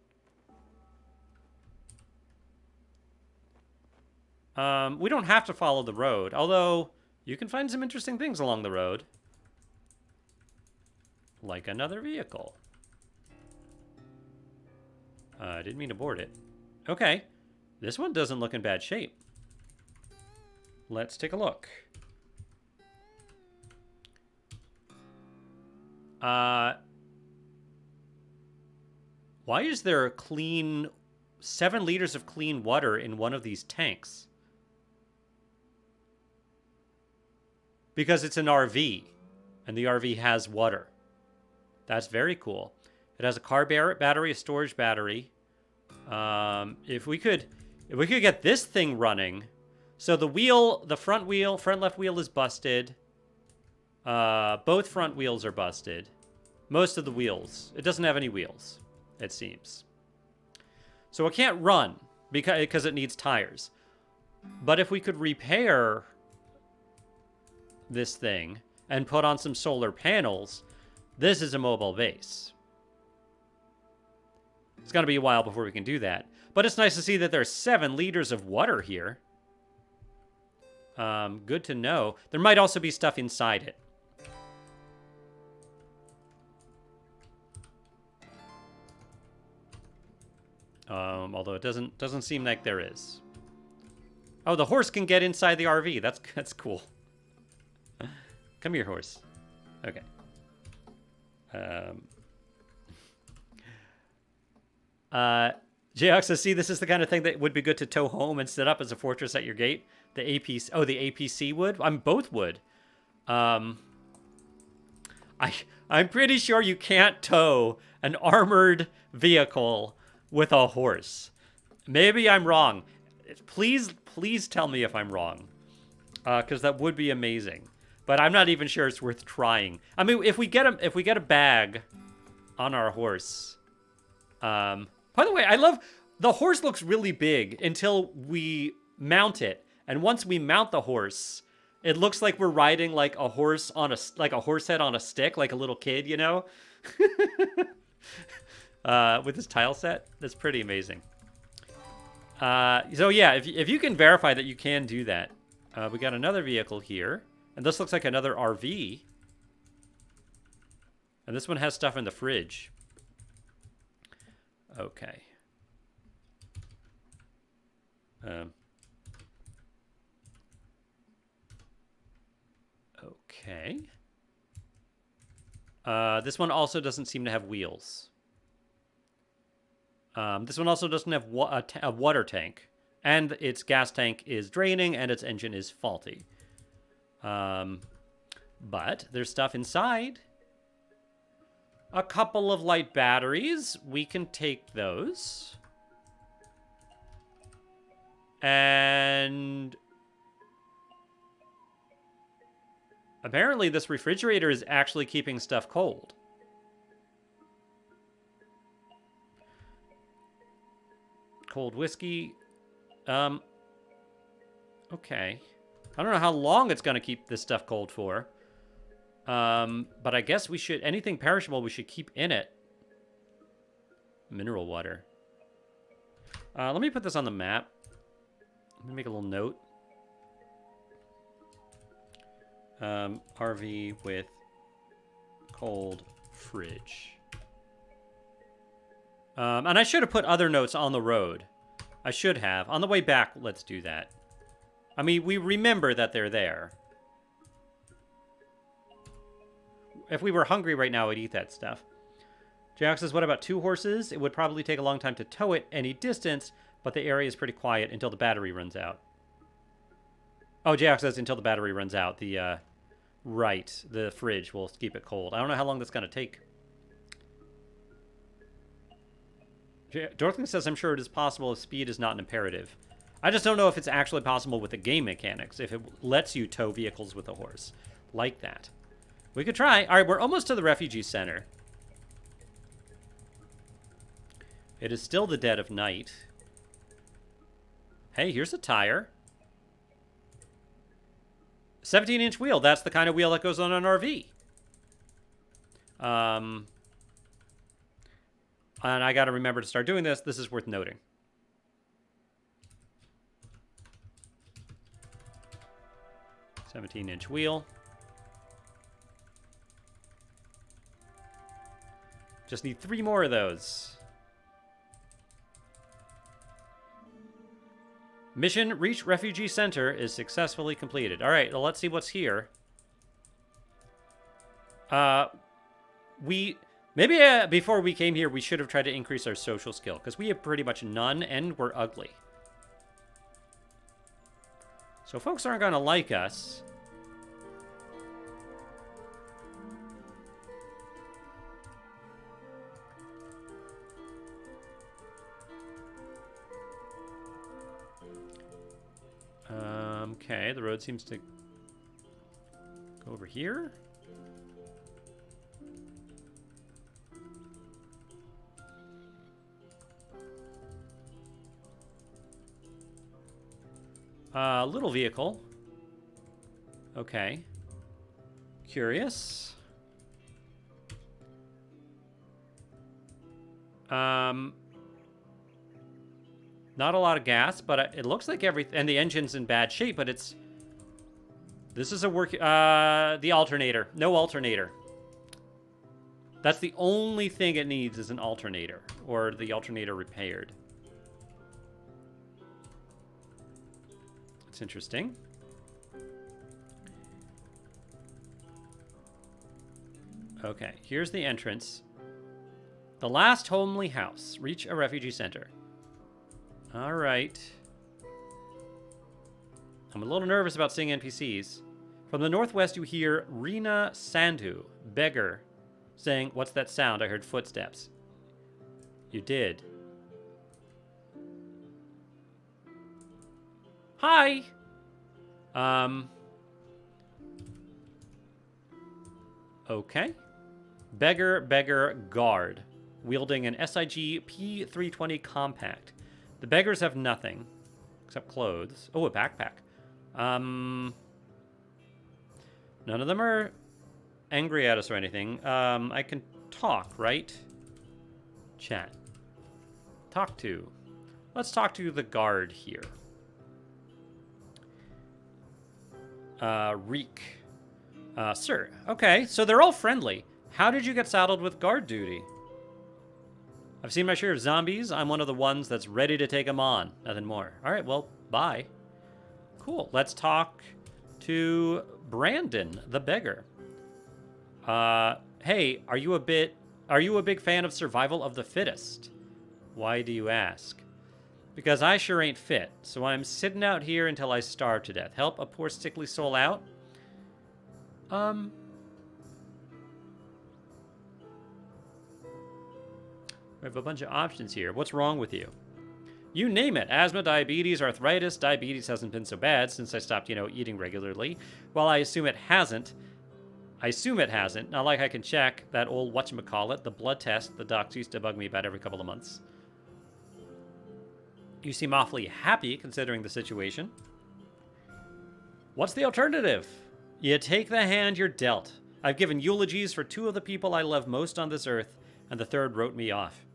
Speaker 1: We don't have to follow the road, although you can find some interesting things along the road. Like another vehicle. I didn't mean to board it. Okay. This one doesn't look in bad shape. Let's take a look. Why is there 7 liters of clean water in one of these tanks? Because it's an RV, and the RV has water. That's very cool. It has a car battery, a storage battery. If we could get this thing running. So the front left wheel is busted. Both front wheels are busted. Most of the wheels. It doesn't have any wheels, it seems. So it can't run because it needs tires. But if we could repair this thing and put on some solar panels, this is a mobile base. It's going to be a while before we can do that. But it's nice to see that there's 7 liters of water here. Good to know. There might also be stuff inside it. Although it doesn't seem like there is. Oh, the horse can get inside the RV. That's cool. Come here, horse. Okay. JX says, see, this is the kind of thing that would be good to tow home and set up as a fortress at your gate. The APC, oh, the APC would? Both would. I'm pretty sure you can't tow an armored vehicle with a horse. Maybe I'm wrong. Please tell me if I'm wrong. Because that would be amazing. But I'm not even sure it's worth trying. I mean, if we get a bag on our horse. By the way, I love the horse looks really big until we mount it, and once we mount the horse, it looks like we're riding like a horse on a horse head on a stick, like a little kid, you know, with this tile set. That's pretty amazing. So yeah, if you can verify that you can do that, we got another vehicle here, and this looks like another RV, and this one has stuff in the fridge. Okay. Okay. This one also doesn't seem to have wheels. This one also doesn't have a water tank. And its gas tank is draining and its engine is faulty. But there's stuff inside. A couple of light batteries. We can take those. And apparently this refrigerator is actually keeping stuff cold. Cold whiskey. Okay. I don't know how long it's going to keep this stuff cold for. But I guess we should, anything perishable we should keep in it. Mineral water. Let me put this on the map. Let me make a little note. RV with cold fridge. And I should have put other notes on the road. I should have. On the way back, let's do that. I mean, we remember that they're there. If we were hungry right now, I'd eat that stuff. Jack says, what about 2 horses? It would probably take a long time to tow it any distance, but the area is pretty quiet until the battery runs out. Oh, Jack says until the battery runs out. Right, the fridge will keep it cold. I don't know how long that's going to take. Dorkling says, I'm sure it is possible if speed is not an imperative. I just don't know if it's actually possible with the game mechanics, if it lets you tow vehicles with a horse. Like that. We could try. All right, we're almost to the refugee center. It is still the dead of night. Hey, here's a tire. 17-inch wheel. That's the kind of wheel that goes on an RV. And I got to remember to start doing this. This is worth noting. $17-inch wheel. Just need 3 more of those. Mission reach refugee center is successfully completed. All right, well, let's see what's here. Maybe before we came here, we should have tried to increase our social skill, because we have pretty much none, and we're ugly. So folks aren't going to like us. Okay, the road seems to go over here. Little vehicle. Okay. Curious. Not a lot of gas, but it looks like everything, and the engine's in bad shape, but it's, this is a the alternator. No alternator. That's the only thing it needs is an alternator, or the alternator repaired. It's interesting. Okay, here's the entrance. The last homely house. Reach a refugee center. All right. I'm a little nervous about seeing NPCs. From the northwest, you hear Rina Sandhu, beggar, saying, "What's that sound? I heard footsteps." You did. Hi! Okay. Beggar, guard, wielding an SIG P320 compact. The beggars have nothing, except clothes. Oh, a backpack. None of them are angry at us or anything. I can talk, right? Chat. Talk to. Let's talk to the guard here. Reek. Sir. Okay, so they're all friendly. How did you get saddled with guard duty? I've seen my share of zombies. I'm one of the ones that's ready to take them on. Nothing more. All right, well, bye. Cool. Let's talk to Brandon, the beggar. Hey, are you a big fan of survival of the fittest? Why do you ask? Because I sure ain't fit, so I'm sitting out here until I starve to death. Help a poor sickly soul out? We have a bunch of options here. What's wrong with you? You name it. Asthma, diabetes, arthritis. Diabetes hasn't been so bad since I stopped, eating regularly. Well, I assume it hasn't. Not like I can check that old whatchamacallit, the blood test the docs used to bug me about every couple of months. You seem awfully happy considering the situation. What's the alternative? You take the hand you're dealt. I've given eulogies for 2 of the people I love most on this earth, and the 3rd wrote me off.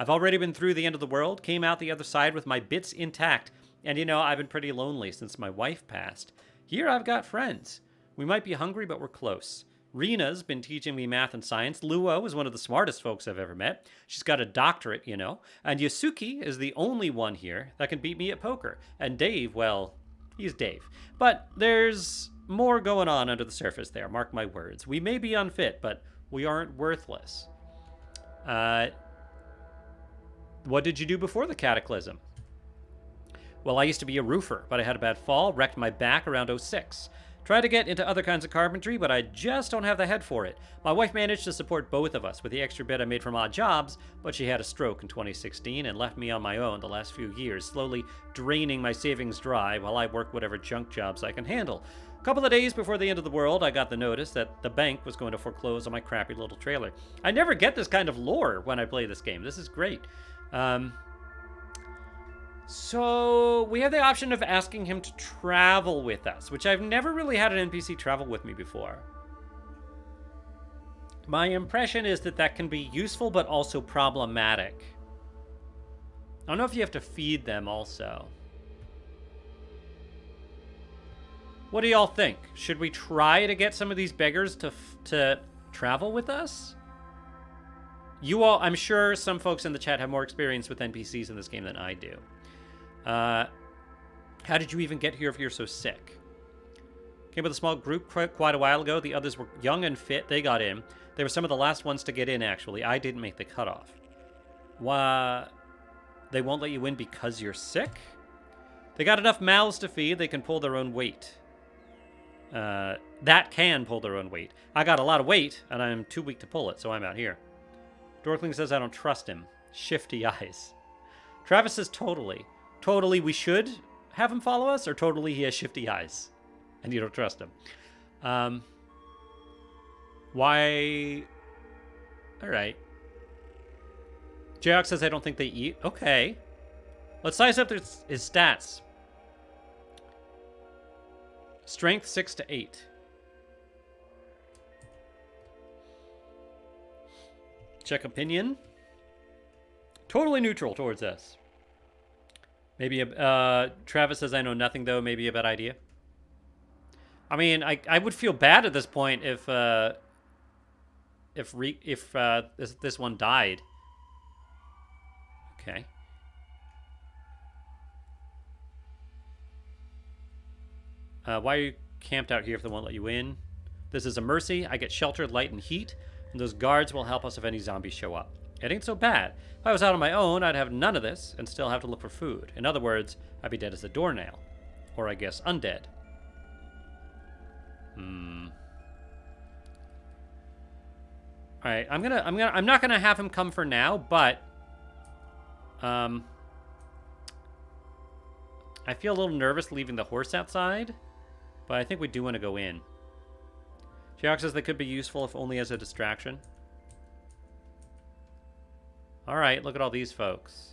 Speaker 1: I've already been through the end of the world, came out the other side with my bits intact, and I've been pretty lonely since my wife passed. Here I've got friends. We might be hungry, but we're close. Rena's been teaching me math and science. Luo is one of the smartest folks I've ever met. She's got a doctorate, And Yasuki is the only one here that can beat me at poker. And Dave, well, he's Dave. But there's more going on under the surface there, mark my words. We may be unfit, but we aren't worthless. What did you do before the Cataclysm? Well, I used to be a roofer, but I had a bad fall, wrecked my back around '06. Tried to get into other kinds of carpentry, but I just don't have the head for it. My wife managed to support both of us with the extra bit I made from odd jobs, but she had a stroke in 2016 and left me on my own the last few years, slowly draining my savings dry while I work whatever junk jobs I can handle. A couple of days before the end of the world, I got the notice that the bank was going to foreclose on my crappy little trailer. I never get this kind of lore when I play this game. This is great. So we have the option of asking him to travel with us, which I've never really had an NPC travel with me before. My impression is that can be useful, but also problematic. I don't know if you have to feed them also. What do y'all think? Should we try to get some of these beggars to travel with us? You all, I'm sure some folks in the chat have more experience with NPCs in this game than I do. How did you even get here if you're so sick? Came with a small group quite a while ago. The others were young and fit. They got in. They were some of the last ones to get in, actually. I didn't make the cutoff. Why? They won't let you in because you're sick? They got enough mouths to feed. They can pull their own weight. That can pull their own weight. I got a lot of weight, and I'm too weak to pull it, so I'm out here. Dorkling says I don't trust him. Shifty eyes. Travis says totally. Totally we should have him follow us, or totally he has shifty eyes and you don't trust him. Why? All right. Jayok says I don't think they eat. Okay. Let's size up his stats. Strength 6 to 8. Check opinion. Totally neutral towards us. Maybe Travis says I know nothing though. Maybe a bad idea. I mean, I would feel bad at this point if this one died. Okay. Why are you camped out here if they won't let you in? This is a mercy. I get shelter, light, and heat, and those guards will help us if any zombies show up. It ain't so bad. If I was out on my own, I'd have none of this and still have to look for food. In other words, I'd be dead as a doornail. Or I guess undead. Alright, I'm not gonna have him come for now, but I feel a little nervous leaving the horse outside, but I think we do want to go in. Jayok says they could be useful if only as a distraction. Alright, look at all these folks.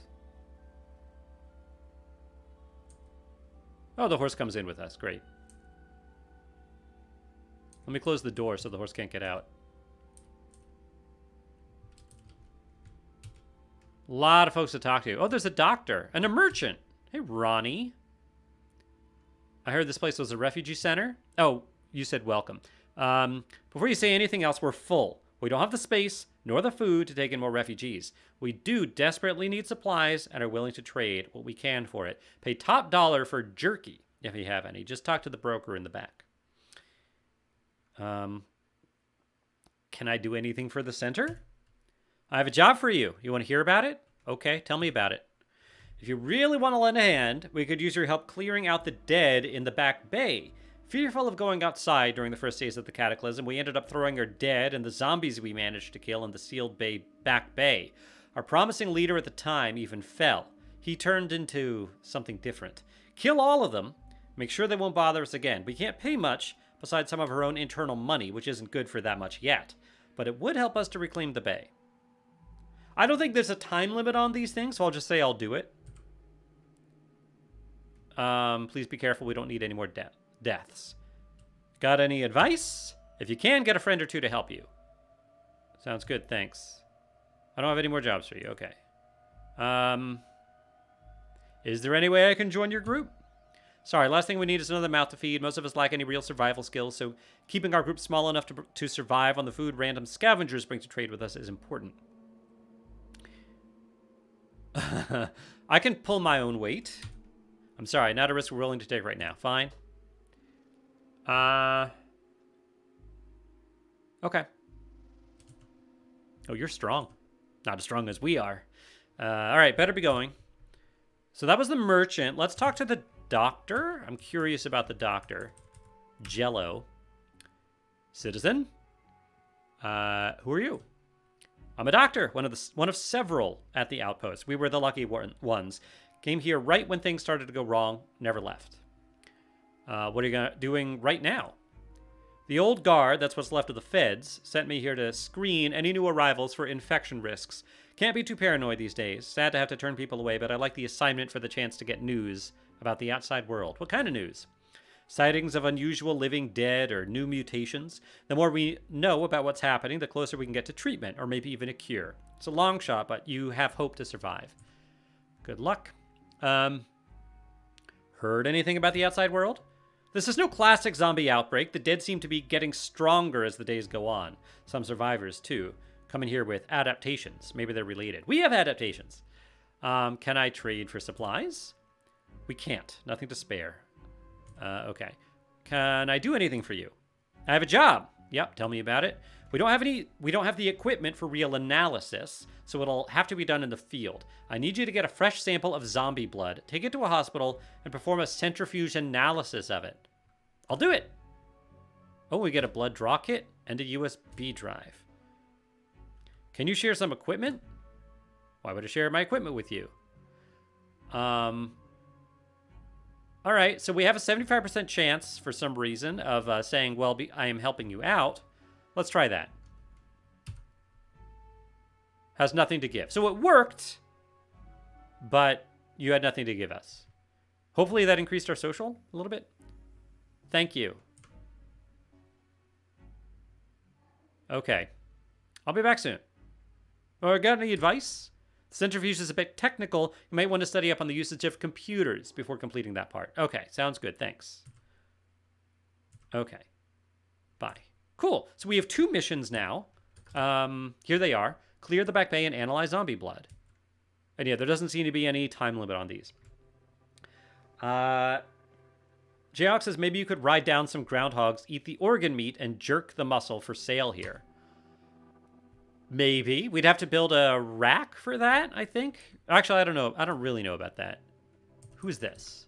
Speaker 1: Oh, the horse comes in with us. Great. Let me close the door so the horse can't get out. A lot of folks to talk to. Oh, there's a doctor and a merchant. Hey, Ronnie. I heard this place was a refugee center. Oh, you said welcome. Before you say anything else, we're full. We don't have the space nor the food to take in more refugees. We do desperately need supplies and are willing to trade what we can for it. Pay top dollar for jerky, if you have any. Just talk to the broker in the back. Can I do anything for the center? I have a job for you. You want to hear about it? Okay, tell me about it. If you really want to lend a hand, we could use your help clearing out the dead in the back bay. Fearful of going outside during the first days of the Cataclysm, we ended up throwing our dead and the zombies we managed to kill in the sealed back bay. Our promising leader at the time even fell. He turned into something different. Kill all of them. Make sure they won't bother us again. We can't pay much besides some of our own internal money, which isn't good for that much yet. But it would help us to reclaim the bay. I don't think there's a time limit on these things, so I'll just say I'll do it. Please be careful. We don't need any more deaths. Got any advice? If you can, get a friend or two to help you. Sounds good. Thanks. I don't have any more jobs for you. Okay. Is there any way I can join your group? Sorry, last thing we need is another mouth to feed. Most of us lack any real survival skills, so keeping our group small enough to survive on the food random scavengers bring to trade with us is important. I can pull my own weight. I'm sorry, not a risk we're willing to take right now. Fine. Okay. Oh, you're strong. Not as strong as we are. All right, better be going. So that was the merchant. Let's talk to the doctor. I'm curious about the doctor. Jello. Citizen. Who are you? I'm a doctor, one of several at the outpost. We were the lucky ones. Came here right when things started to go wrong, never left. What are you doing right now? The old guard, that's what's left of the feds, sent me here to screen any new arrivals for infection risks. Can't be too paranoid these days. Sad to have to turn people away, but I like the assignment for the chance to get news about the outside world. What kind of news? Sightings of unusual living dead or new mutations. The more we know about what's happening, the closer we can get to treatment, or maybe even a cure. It's a long shot, but you have hope to survive. Good luck. Heard anything about the outside world? This is no classic zombie outbreak. The dead seem to be getting stronger as the days go on. Some survivors, too, coming here with adaptations. Maybe they're related. We have adaptations. Can I trade for supplies? We can't. Nothing to spare. Okay. Can I do anything for you? I have a job. Yep, tell me about it. We don't have the equipment for real analysis, so it'll have to be done in the field. I need you to get a fresh sample of zombie blood, take it to a hospital, and perform a centrifuge analysis of it. I'll do it. Oh, we get a blood draw kit and a USB drive. Can you share some equipment? Why would I share my equipment with you? All right, so we have a 75% chance for some reason of saying, well, I am helping you out. Let's try that. Has nothing to give. So it worked, but you had nothing to give us. Hopefully that increased our social a little bit. Thank you. Okay. I'll be back soon. Or got any advice? Centrifuge is a bit technical. You might want to study up on the usage of computers before completing that part. Okay, sounds good. Thanks. Okay. Bye. Cool. So we have 2 missions now. Here they are. Clear the back bay and analyze zombie blood. And yeah, there doesn't seem to be any time limit on these. Jayok says maybe you could ride down some groundhogs, eat the organ meat, and jerk the muscle for sale here. Maybe. We'd have to build a rack for that, I think. Actually, I don't know. I don't really know about that. Who's this?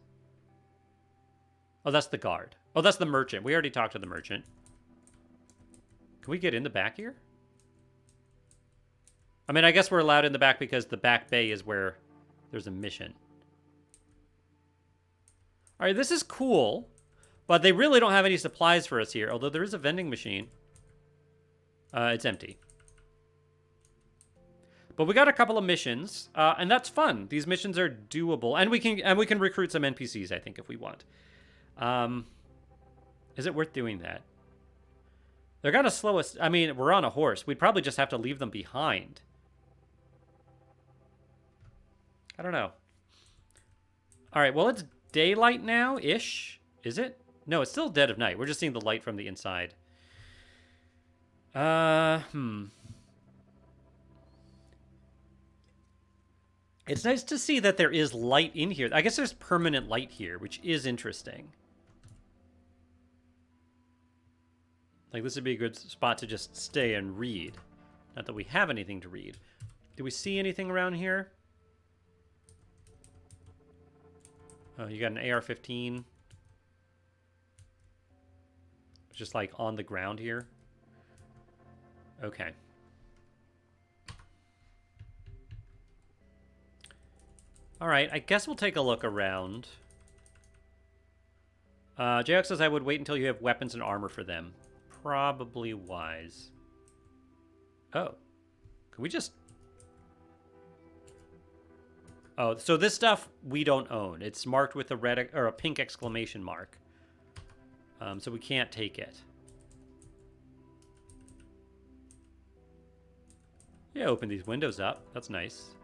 Speaker 1: Oh, that's the guard. Oh, that's the merchant. We already talked to the merchant. Can we get in the back here? I mean, I guess we're allowed in the back because the back bay is where there's a mission. All right, this is cool, but they really don't have any supplies for us here, although there is a vending machine. It's empty. But we got a couple of missions, and that's fun. These missions are doable, and we can recruit some NPCs, I think, if we want. Is it worth doing that? They're gonna slow us. I mean, we're on a horse. We'd probably just have to leave them behind. I don't know. All right, well, it's daylight now-ish. Is it? No, it's still dead of night. We're just seeing the light from the inside. It's nice to see that there is light in here. I guess there's permanent light here, which is interesting. Like, this would be a good spot to just stay and read. Not that we have anything to read. Do we see anything around here? Oh, you got an AR-15. Just, like, on the ground here. Okay. All right, I guess we'll take a look around. JX says I would wait until you have weapons and armor for them. Probably wise. Oh. Can we just... Oh, so this stuff we don't own. It's marked with a red or a pink exclamation mark. So we can't take it. Yeah, open these windows up. That's nice.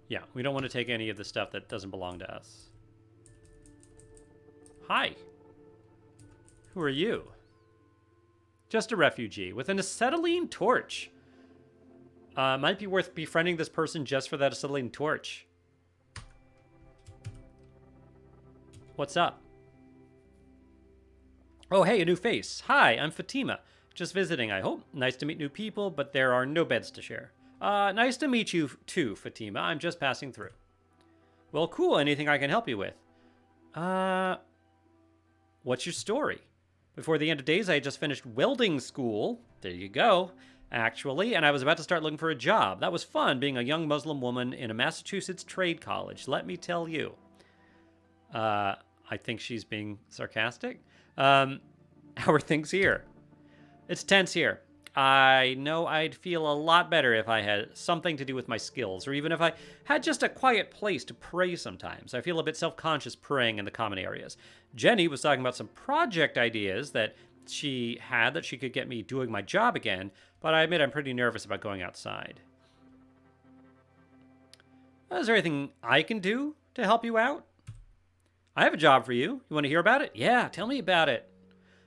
Speaker 1: Yeah, we don't want to take any of the stuff that doesn't belong to us. Hi. Who are you? Just a refugee with an acetylene torch. Might be worth befriending this person just for that acetylene torch. What's up? Oh, hey, a new face. Hi, I'm Fatima. Just visiting, I hope. Nice to meet new people, but there are no beds to share. Nice to meet you too, Fatima. I'm just passing through. Well, cool. Anything I can help you with? What's your story? Before the end of days, I just finished welding school. There you go. Actually, and I was about to start looking for a job. That was fun, being a young Muslim woman in a Massachusetts trade college. Let me tell you. I think she's being sarcastic. How are things here? It's tense here. I know I'd feel a lot better if I had something to do with my skills, or even if I had just a quiet place to pray sometimes. I feel a bit self-conscious praying in the common areas. Jenny was talking about some project ideas that she had that she could get me doing my job again, but I admit I'm pretty nervous about going outside. Is there anything I can do to help you out? I have a job for you. You want to hear about it? Yeah, tell me about it.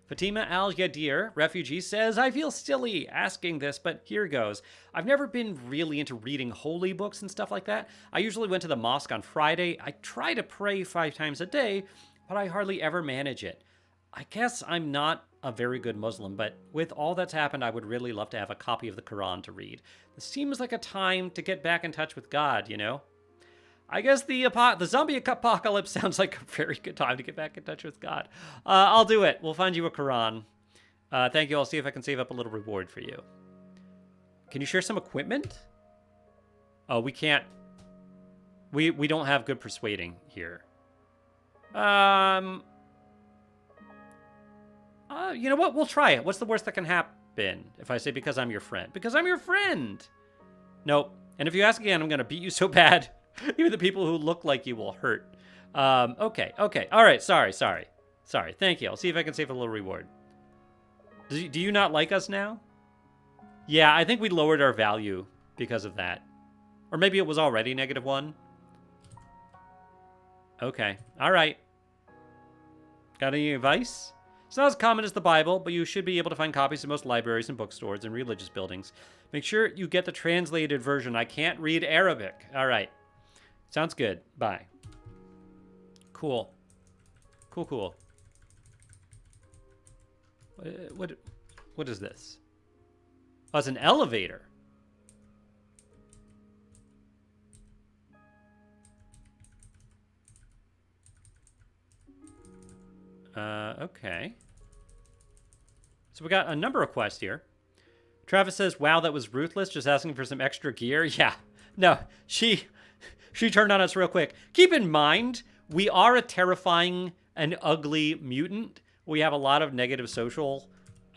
Speaker 1: Fatima Al-Yadir, refugee, says, I feel silly asking this, but here goes. I've never been really into reading holy books and stuff like that. I usually went to the mosque on Friday. I try to pray 5 times a day, but I hardly ever manage it. I guess I'm not a very good Muslim, but with all that's happened, I would really love to have a copy of the Quran to read. This seems like a time to get back in touch with God, you know? I guess the zombie apocalypse sounds like a very good time to get back in touch with God. I'll do it. We'll find you a Quran. Thank you. I'll see if I can save up a little reward for you. Can you share some equipment? Oh, we can't. We don't have good persuading here. You know what? We'll try it. What's the worst that can happen if I say because I'm your friend? Because I'm your friend. Nope. And if you ask again, I'm going to beat you so bad. Even the people who look like you will hurt. Okay. All right, sorry. Thank you. I'll see if I can save a little reward. Do you not like us now? Yeah, I think we lowered our value because of that. Or maybe it was already -1. Okay, all right. Got any advice? It's not as common as the Bible, but you should be able to find copies in most libraries and bookstores and religious buildings. Make sure you get the translated version. I can't read Arabic. All right. Sounds good. Bye. Cool. Cool, cool. What is this? Oh, it's an elevator. Okay. So we got a number of quests here. Travis says, wow, that was ruthless, just asking for some extra gear. Yeah. No, she turned on us real quick. Keep in mind, we are a terrifying and ugly mutant. We have a lot of negative social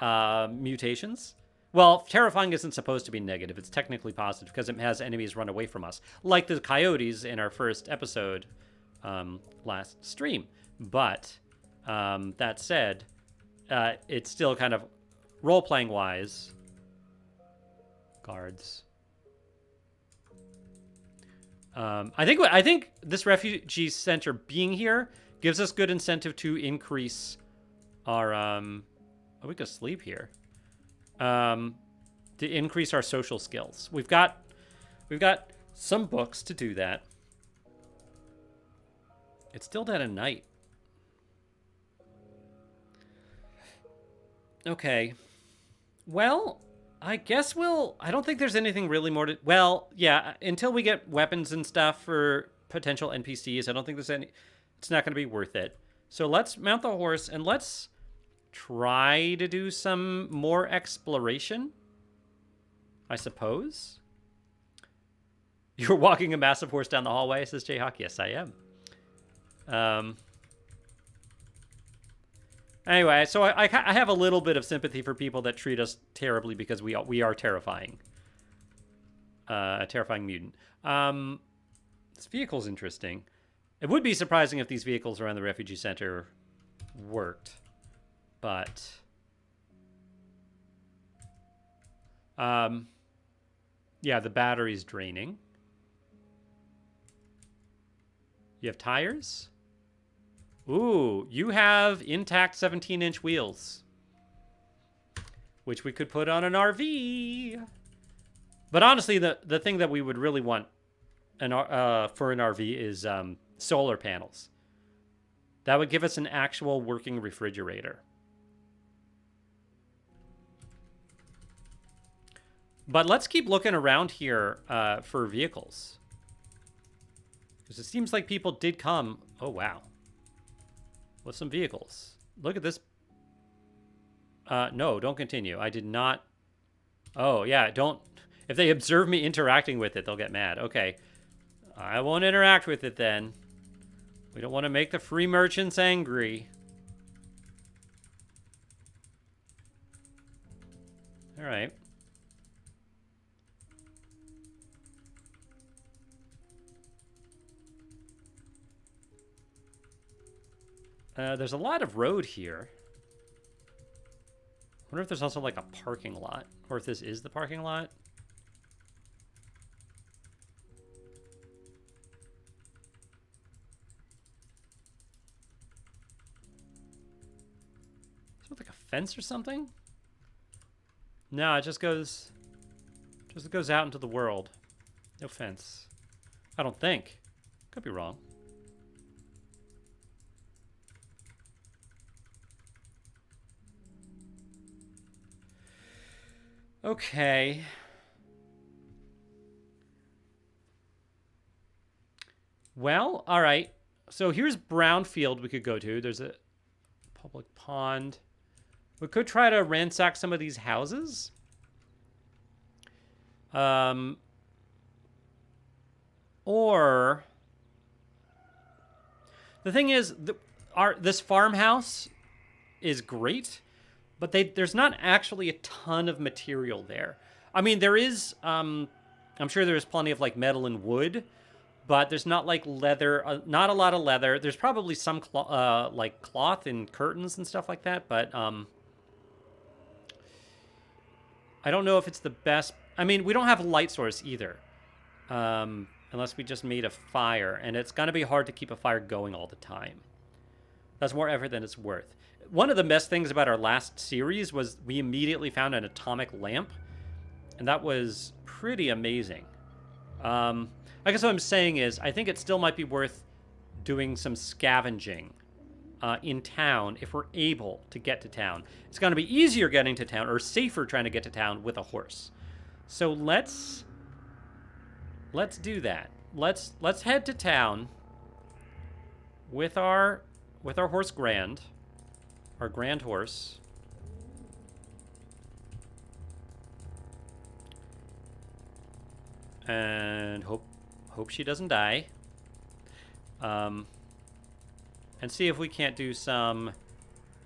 Speaker 1: mutations. Well, terrifying isn't supposed to be negative. It's technically positive because it has enemies run away from us, like the coyotes in our first episode last stream. But that said, it's still kind of role-playing wise. Guards. I think this refugee center being here gives us good incentive to increase our oh, we could sleep here. To increase our social skills. We've got some books to do that. It's still dead at night. Okay. Well, I guess I don't think there's anything really more to... Well, yeah, until we get weapons and stuff for potential NPCs, I don't think there's any... It's not going to be worth it. So let's mount the horse and let's try to do some more exploration, I suppose. You're walking a massive horse down the hallway, says Jayhawk. Yes, I am. Anyway, so I have a little bit of sympathy for people that treat us terribly because we are terrifying. A terrifying mutant. This vehicle's interesting. It would be surprising if these vehicles around the refugee center worked. But... yeah, the battery's draining. You have tires? Ooh, you have intact 17-inch wheels, which we could put on an RV. But honestly, the thing that we would really want for an RV is solar panels. That would give us an actual working refrigerator. But let's keep looking around here for vehicles. Because it seems like people did come... Oh, wow. With some vehicles. Look at this. No, don't continue. I did not... Oh, yeah, don't... If they observe me interacting with it, they'll get mad. Okay. I won't interact with it then. We don't want to make the free merchants angry. All right. There's a lot of road here. I wonder if there's also like a parking lot, or if this is the parking lot. Is it like a fence or something? No, it just goes out into the world. No fence. I don't think. Could be wrong. Okay. Well, all right. So here's Brownfield we could go to. There's a public pond. We could try to ransack some of these houses. Or the thing is, this farmhouse is great. But there's not actually a ton of material there. I mean, there is, I'm sure there's plenty of, like, metal and wood, but there's not, like, leather, not a lot of leather. There's probably some, like, cloth and curtains and stuff like that, but, I don't know if it's the best. I mean, we don't have a light source either, unless we just made a fire, and it's going to be hard to keep a fire going all the time. That's more effort than it's worth. One of the best things about our last series was we immediately found an atomic lamp, and that was pretty amazing. I guess what I'm saying is I think it still might be worth doing some scavenging in town if we're able to get to town. It's going to be easier getting to town, or safer trying to get to town with a horse. So let's do that. Let's head to town with our horse Grand, our Grand horse. And hope she doesn't die. And see if we can't do some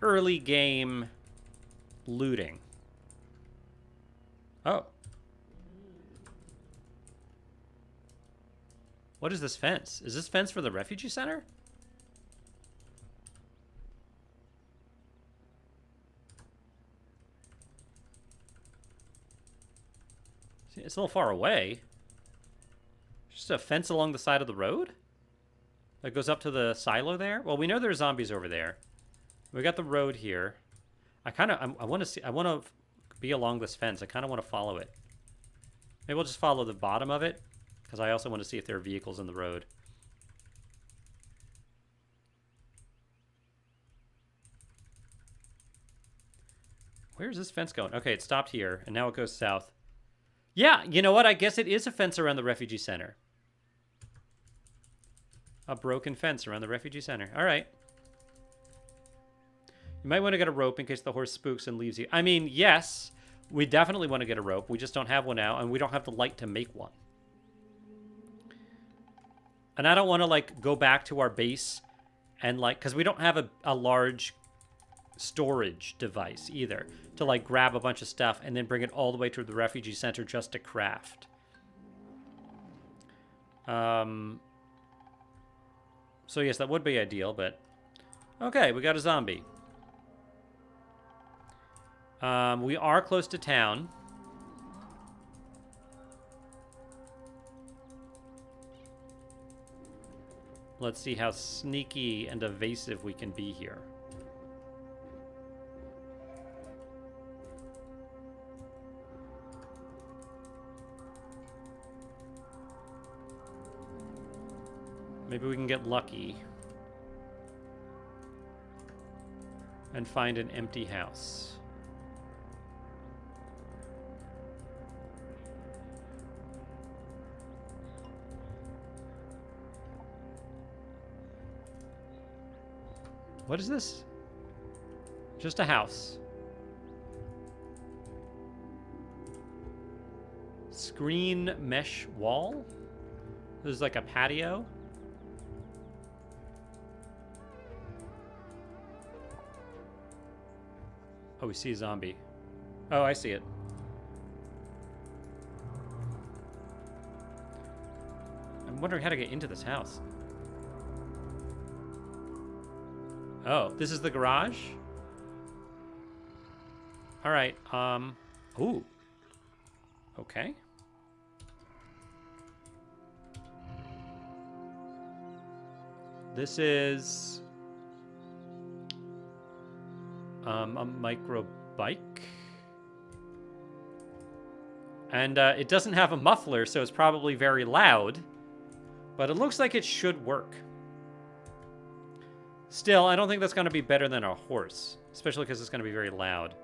Speaker 1: early game looting. Oh. What is this fence? Is this fence for the refugee center? See, it's a little far away. Just a fence along the side of the road? That goes up to the silo there? Well, we know there's zombies over there. We got the road here. I want to be along this fence. I kind of want to follow it. Maybe we'll just follow the bottom of it, because I also want to see if there are vehicles in the road. Where's this fence going? Okay, it stopped here, and now it goes south. Yeah, you know what? I guess it is a fence around the refugee center. A broken fence around the refugee center. All right. You might want to get a rope in case the horse spooks and leaves you. I mean, yes, we definitely want to get a rope. We just don't have one now, and we don't have the light to make one. And I don't want to, like, go back to our base and, like, because we don't have a large storage device either to, like, grab a bunch of stuff and then bring it all the way to the refugee center just to craft. So, yes, that would be ideal, but... Okay, we got a zombie. We are close to town. Let's see how sneaky and evasive we can be here. Maybe we can get lucky and find an empty house. What is this? Just a house. Screen mesh wall? This is like a patio. Oh, we see a zombie. Oh, I see it. I'm wondering how to get into this house. Oh, this is the garage? All right, ooh. Okay. This is... a micro bike. And it doesn't have a muffler, so it's probably very loud. But it looks like it should work. Still, I don't think that's going to be better than a horse. Especially because it's going to be very loud.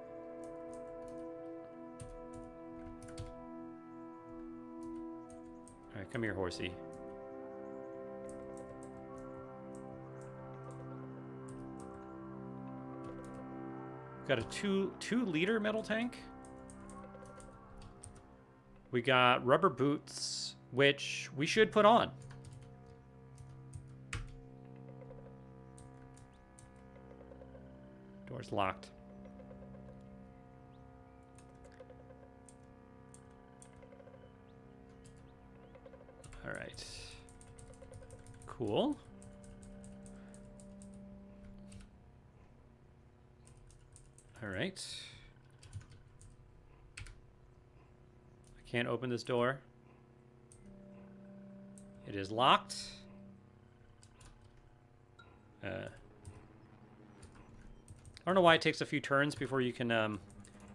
Speaker 1: Alright, come here, horsey. Got a 2-liter metal tank. We got rubber boots, which we should put on. Door's locked. All right. Cool. All right. I can't open this door. It is locked. I don't know why it takes a few turns before you can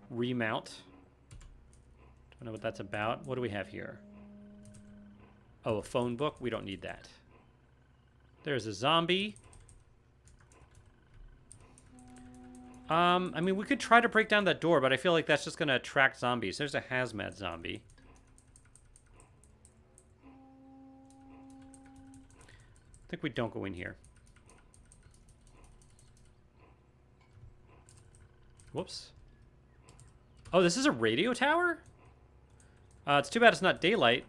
Speaker 1: remount. Don't know what that's about. What do we have here? Oh, a phone book? We don't need that. There's a zombie. I mean, we could try to break down that door, but I feel like that's just going to attract zombies. There's a hazmat zombie. I think we don't go in here. Whoops. Oh, this is a radio tower? It's too bad it's not daylight.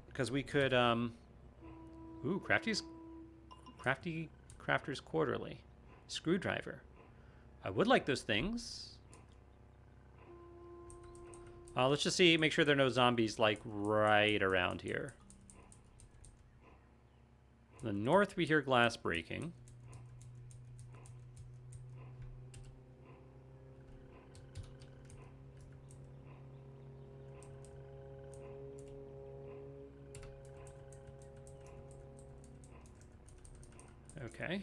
Speaker 1: Because we could, Ooh, Crafty Crafter's Quarterly. Screwdriver. I would like those things. Let's just see, make sure there are no zombies, like, right around here. In the north, we hear glass breaking. Okay.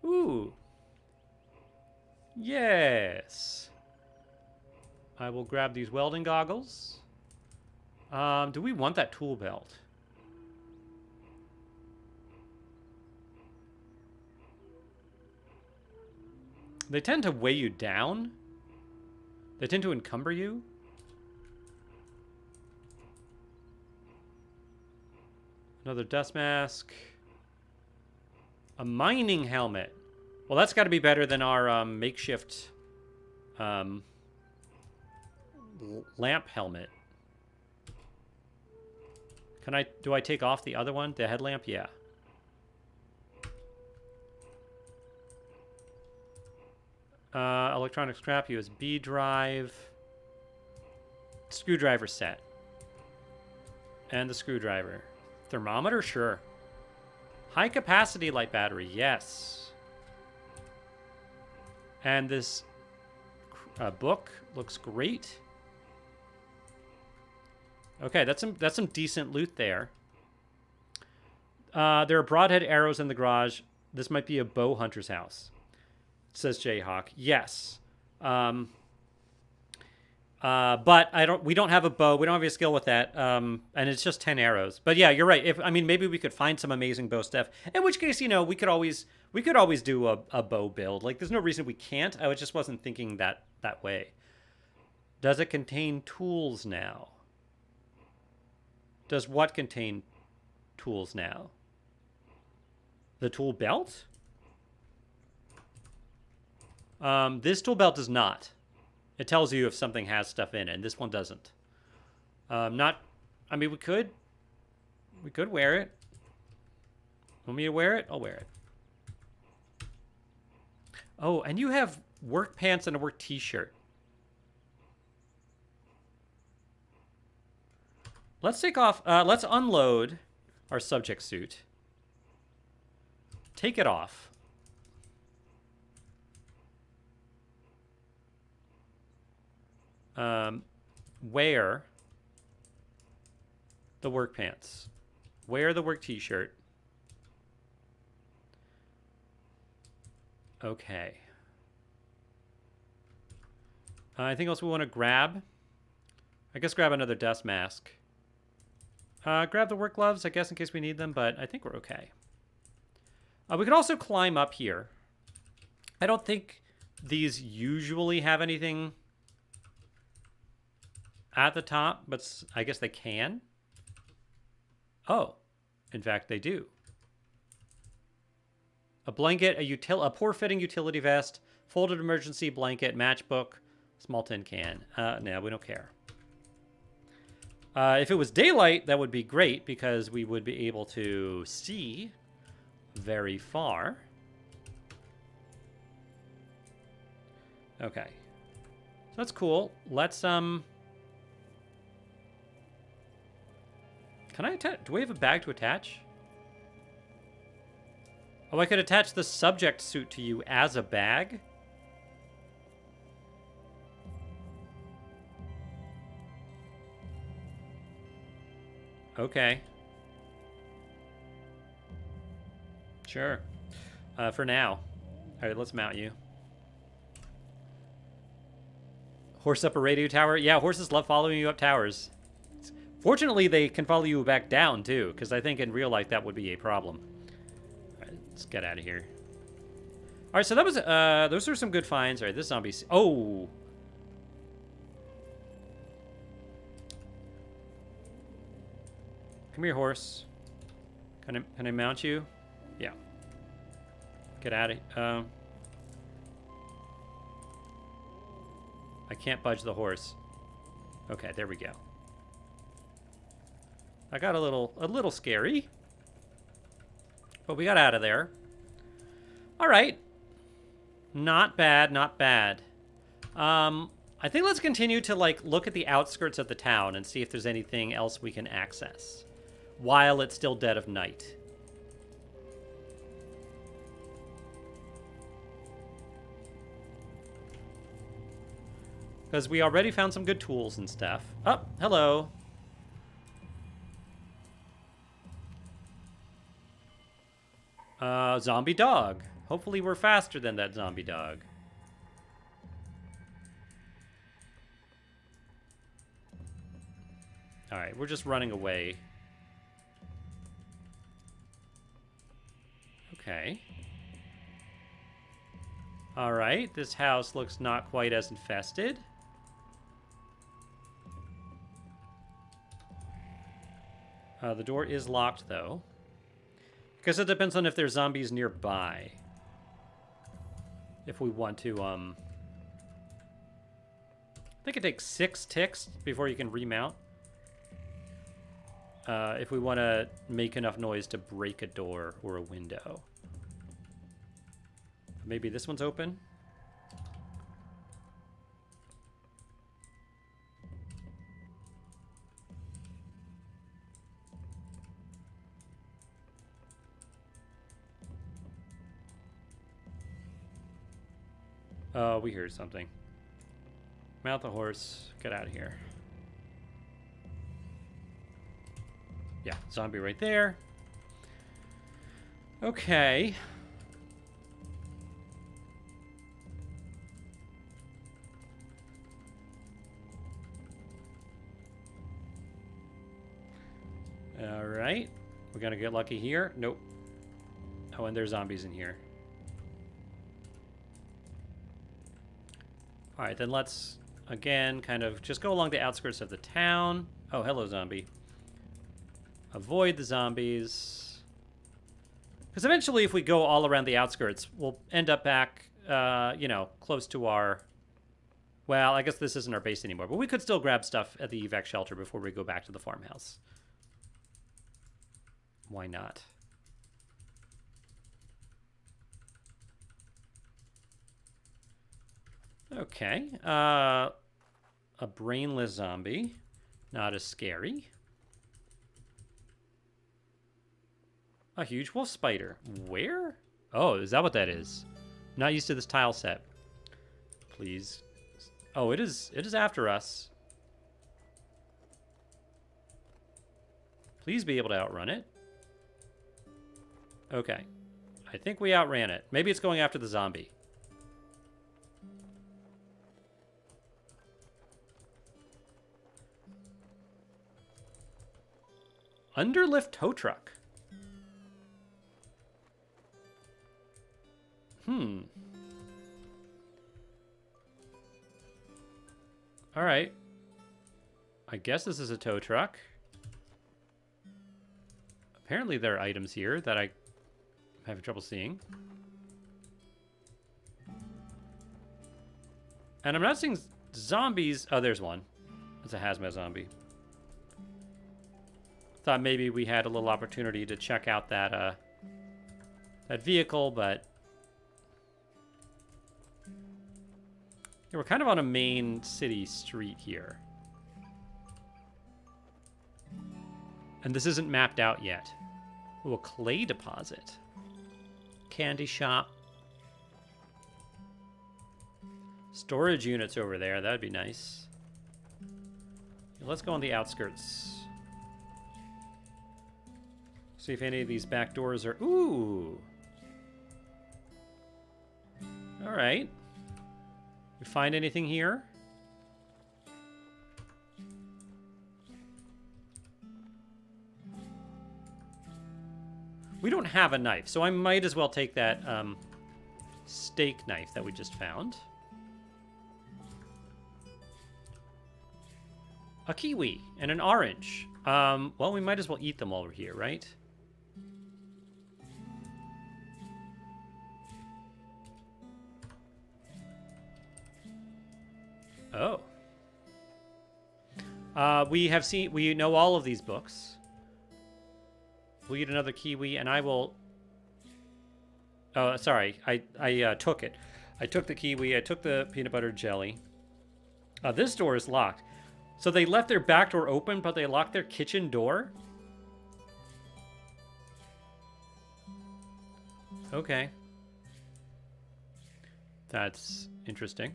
Speaker 1: Ooh. Yes. I will grab these welding goggles. Do we want that tool belt? They tend to weigh you down. They tend to encumber you. Another dust mask. A mining helmet. Well, that's got to be better than our makeshift lamp helmet. Do I take off the other one? The headlamp? Yeah. Electronic scrap, USB drive. Screwdriver set. And the screwdriver. Thermometer? Sure. High capacity light battery, yes. And this book looks great. Okay, that's some decent loot there. There are broadhead arrows in the garage. This might be a bow hunter's house, says Jayhawk. Yes. But we don't have a bow. We don't have a skill with that. And it's just 10 arrows. But yeah, you're right. Maybe we could find some amazing bow stuff. In which case, we could always do a bow build. Like, there's no reason we can't. I just wasn't thinking that way. Does it contain tools now? Does what contain tools now? The tool belt? This tool belt does not. It tells you if something has stuff in it, and this one doesn't. We could wear it. Want me to wear it? I'll wear it. Oh, and you have work pants and a work t-shirt. Let's take off, let's unload our subject suit. Take it off. Wear the work pants. Wear the work t-shirt. Okay. Anything else we want to grab? I guess grab another dust mask. Grab the work gloves, I guess, in case we need them, but I think we're okay. We could also climb up here. I don't think these usually have anything at the top, but I guess they can. Oh, in fact, they do. A blanket, a poor-fitting utility vest, folded emergency blanket, matchbook, small tin can. No, we don't care. If it was daylight, that would be great because we would be able to see very far. Okay. So that's cool. Let's, Can I attach? Do we have a bag to attach? Oh, I could attach the subject suit to you as a bag? Okay. Sure. For now. All right, let's mount you. Horse up a radio tower? Yeah, horses love following you up towers. Fortunately, they can follow you back down, too, because I think in real life that would be a problem. All right, let's get out of here. All right, so that was, those are some good finds. All right, this zombie, oh. Come here, horse. Can I mount you? Yeah. Get out of, I can't budge the horse. Okay, there we go. I got a little scary. But we got out of there. All right. Not bad, not bad. I think let's continue to, like, look at the outskirts of the town and see if there's anything else we can access while it's still dead of night. Because we already found some good tools and stuff. Oh, hello. Zombie dog. Hopefully we're faster than that zombie dog. Alright, we're just running away. Okay. Alright, this house looks not quite as infested. The door is locked, though. Because it depends on if there's zombies nearby. If we want to, I think it takes 6 ticks before you can remount. If we want to make enough noise to break a door or a window. Maybe this one's open? Oh, we heard something. Mount the horse. Get out of here. Yeah, zombie right there. Okay. All right. We're gonna get lucky here. Nope. Oh, and there's zombies in here. All right, then let's, again, kind of just go along the outskirts of the town. Oh, hello, zombie. Avoid the zombies. Because eventually, if we go all around the outskirts, we'll end up back, you know, close to our... Well, I guess this isn't our base anymore, but we could still grab stuff at the evac shelter before we go back to the farmhouse. Why not? Okay. A brainless zombie. Not as scary. A huge wolf spider. Where? Oh, is that what that is? Not used to this tile set. Please. Oh, it is after us. Please be able to outrun it. Okay. I think we outran it. Maybe it's going after the zombie. Underlift tow truck. All right. I guess this is a tow truck. Apparently there are items here that I'm having trouble seeing. And I'm not seeing zombies. Oh, there's one. It's a hazmat zombie. Thought maybe we had a little opportunity to check out that that vehicle, but yeah, we're kind of on a main city street here. And this isn't mapped out yet. Ooh, a clay deposit. Candy shop. Storage units over there. That'd be nice. Let's go on the outskirts. See if any of these back doors are... Ooh! Alright. We find anything here? We don't have a knife, so I might as well take that steak knife that we just found. A kiwi and an orange. Well, we might as well eat them while we're here, right? Oh. We know all of these books. We'll eat another kiwi, and I will... Oh, sorry. I took it. I took the kiwi. I took the peanut butter jelly. This door is locked. So they left their back door open, but they locked their kitchen door? Okay. That's interesting.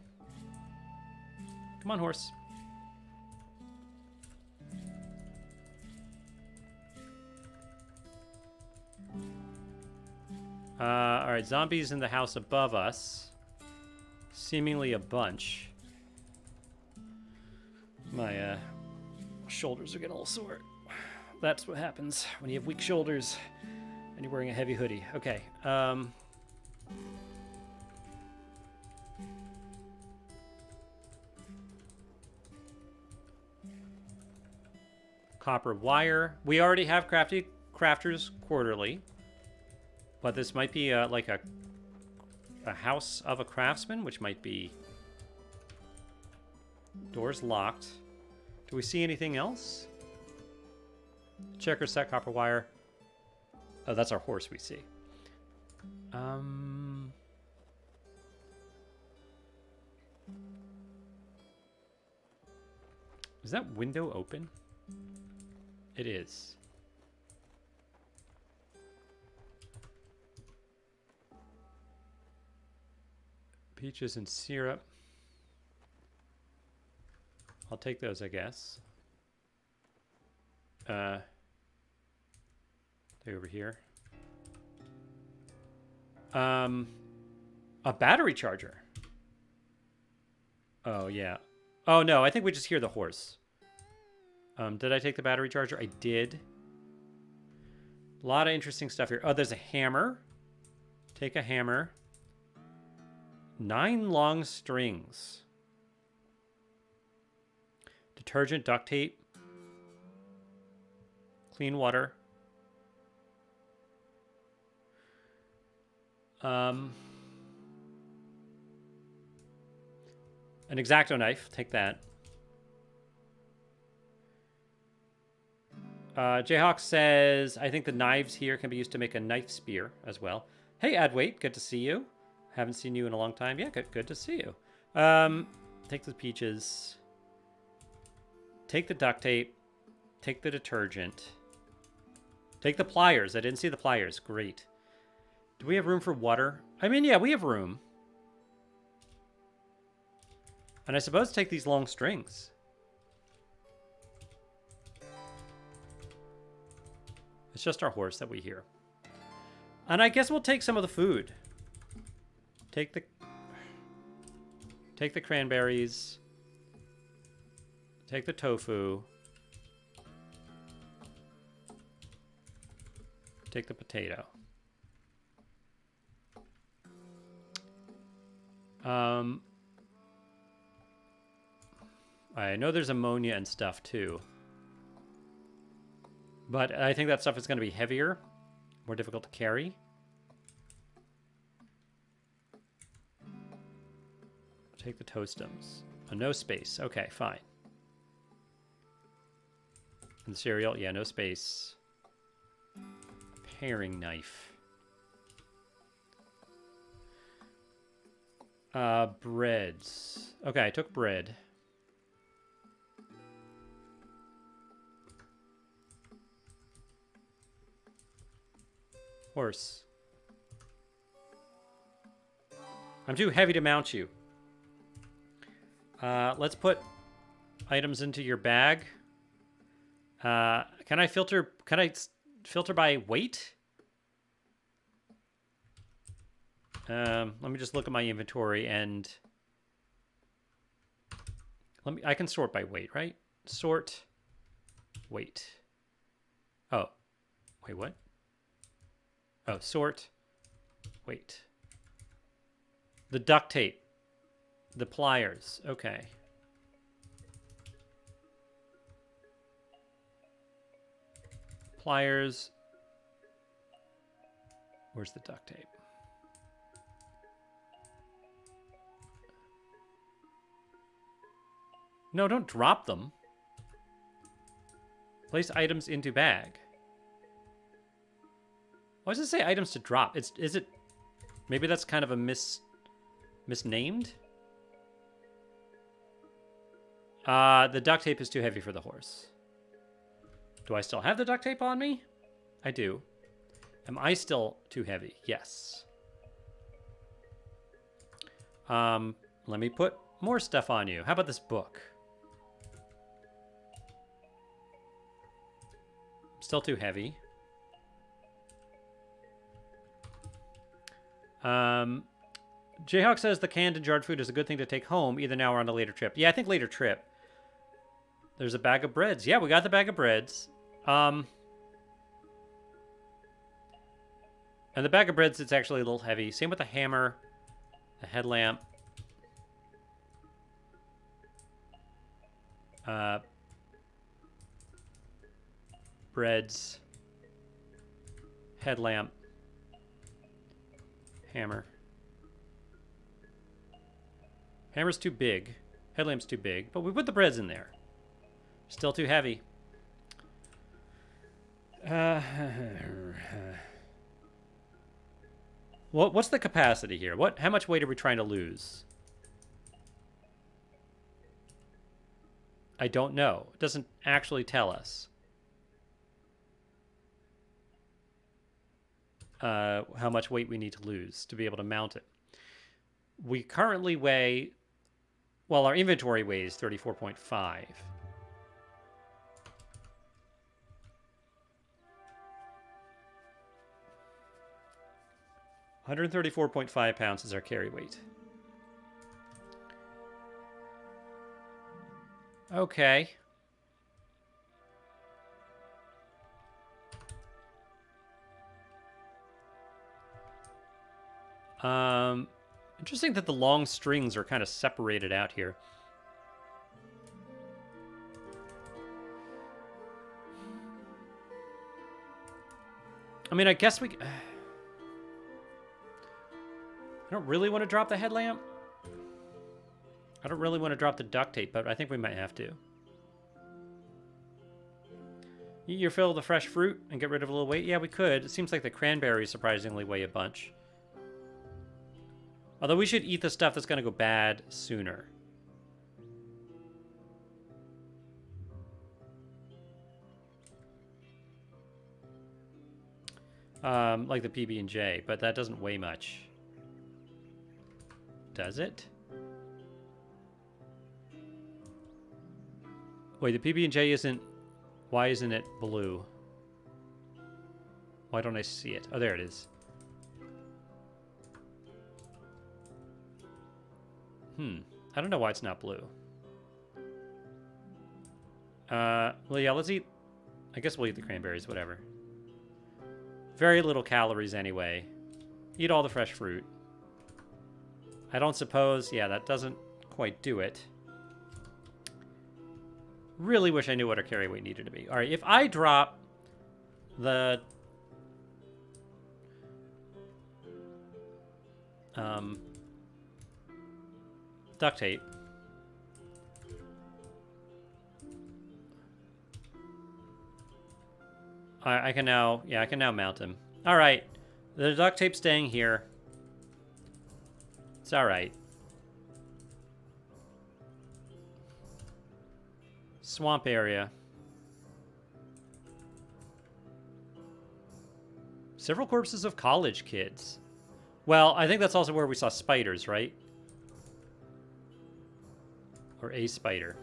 Speaker 1: Come on, horse. Alright, zombies in the house above us. Seemingly a bunch. My shoulders are getting a little sore. That's what happens when you have weak shoulders and you're wearing a heavy hoodie. Okay. Copper wire. We already have Crafters Quarterly. But this might be like a house of a craftsman, which might be... Doors locked. Do we see anything else? Checker set, copper wire. Oh, that's our horse we see. Is that window open? It is. Peaches and syrup. I'll take those, I guess. They're over here. A battery charger. Oh, yeah. Oh, no, I think we just hear the horse. Did I take the battery charger? I did. A lot of interesting stuff here. Oh, there's a hammer. Take a hammer. 9 long strings. Detergent, duct tape. Clean water. An X-Acto knife. Take that. Jayhawk says, I think the knives here can be used to make a knife spear as well. Hey, Adwait, good to see you. Haven't seen you in a long time. Yeah, good to see you. Take the peaches. Take the duct tape. Take the detergent. Take the pliers. I didn't see the pliers. Great. Do we have room for water? I mean, yeah, we have room. And I suppose take these long strings. It's just our horse that we hear. And I guess we'll take some of the food. Take the cranberries. Take the tofu. Take the potato. I know there's ammonia and stuff too. But I think that stuff is going to be heavier, more difficult to carry. Take the toastums. Oh, no space. Okay, fine. And cereal, yeah, no space. Paring knife. Breads. Okay, I took bread. Horse. I'm too heavy to mount you. Let's put items into your bag. Can I filter by weight? Let me just look at my inventory and I can sort by weight, right? Sort weight. Oh, wait, what? Oh, sort. Wait. The duct tape. The pliers. Okay. Pliers. Where's the duct tape? No, don't drop them. Place items into bag. Why does it say items to drop? Is it maybe that's kind of a misnamed? The duct tape is too heavy for the horse. Do I still have the duct tape on me? I do. Am I still too heavy? Yes. Let me put more stuff on you. How about this book? Still too heavy. Jayhawk says the canned and jarred food is a good thing to take home, either now or on a later trip. Yeah, I think later trip. There's a bag of breads. Yeah, we got the bag of breads. And the bag of breads, it's actually a little heavy. Same with the hammer, the headlamp. Breads. Headlamp. Hammer. Hammer's too big. Headlamp's too big. But we put the breads in there. Still too heavy. What's the capacity here? How much weight are we trying to lose? I don't know. It doesn't actually tell us. How much weight we need to lose to be able to mount it. We currently weigh, well, our inventory weighs 34.5. 134.5 pounds is our carry weight. Okay. Interesting that the long strings are kind of separated out here. I mean, I guess we... I don't really want to drop the headlamp. I don't really want to drop the duct tape, but I think we might have to. Eat your fill of the fresh fruit and get rid of a little weight? Yeah, we could. It seems like the cranberries surprisingly weigh a bunch. Although we should eat the stuff that's going to go bad sooner. Like the PB&J, but that doesn't weigh much. Does it? Wait, the PB&J isn't... Why isn't it blue? Why don't I see it? Oh, there it is. I don't know why it's not blue. Well, yeah, let's eat... I guess we'll eat the cranberries, whatever. Very little calories anyway. Eat all the fresh fruit. I don't suppose... Yeah, that doesn't quite do it. Really wish I knew what our carry weight needed to be. All right, if I drop the... duct tape. I can now... Yeah, I can now mount him. All right. The duct tape's staying here. It's all right. Swamp area. Several corpses of college kids. Well, I think that's also where we saw spiders, right? Or a spider.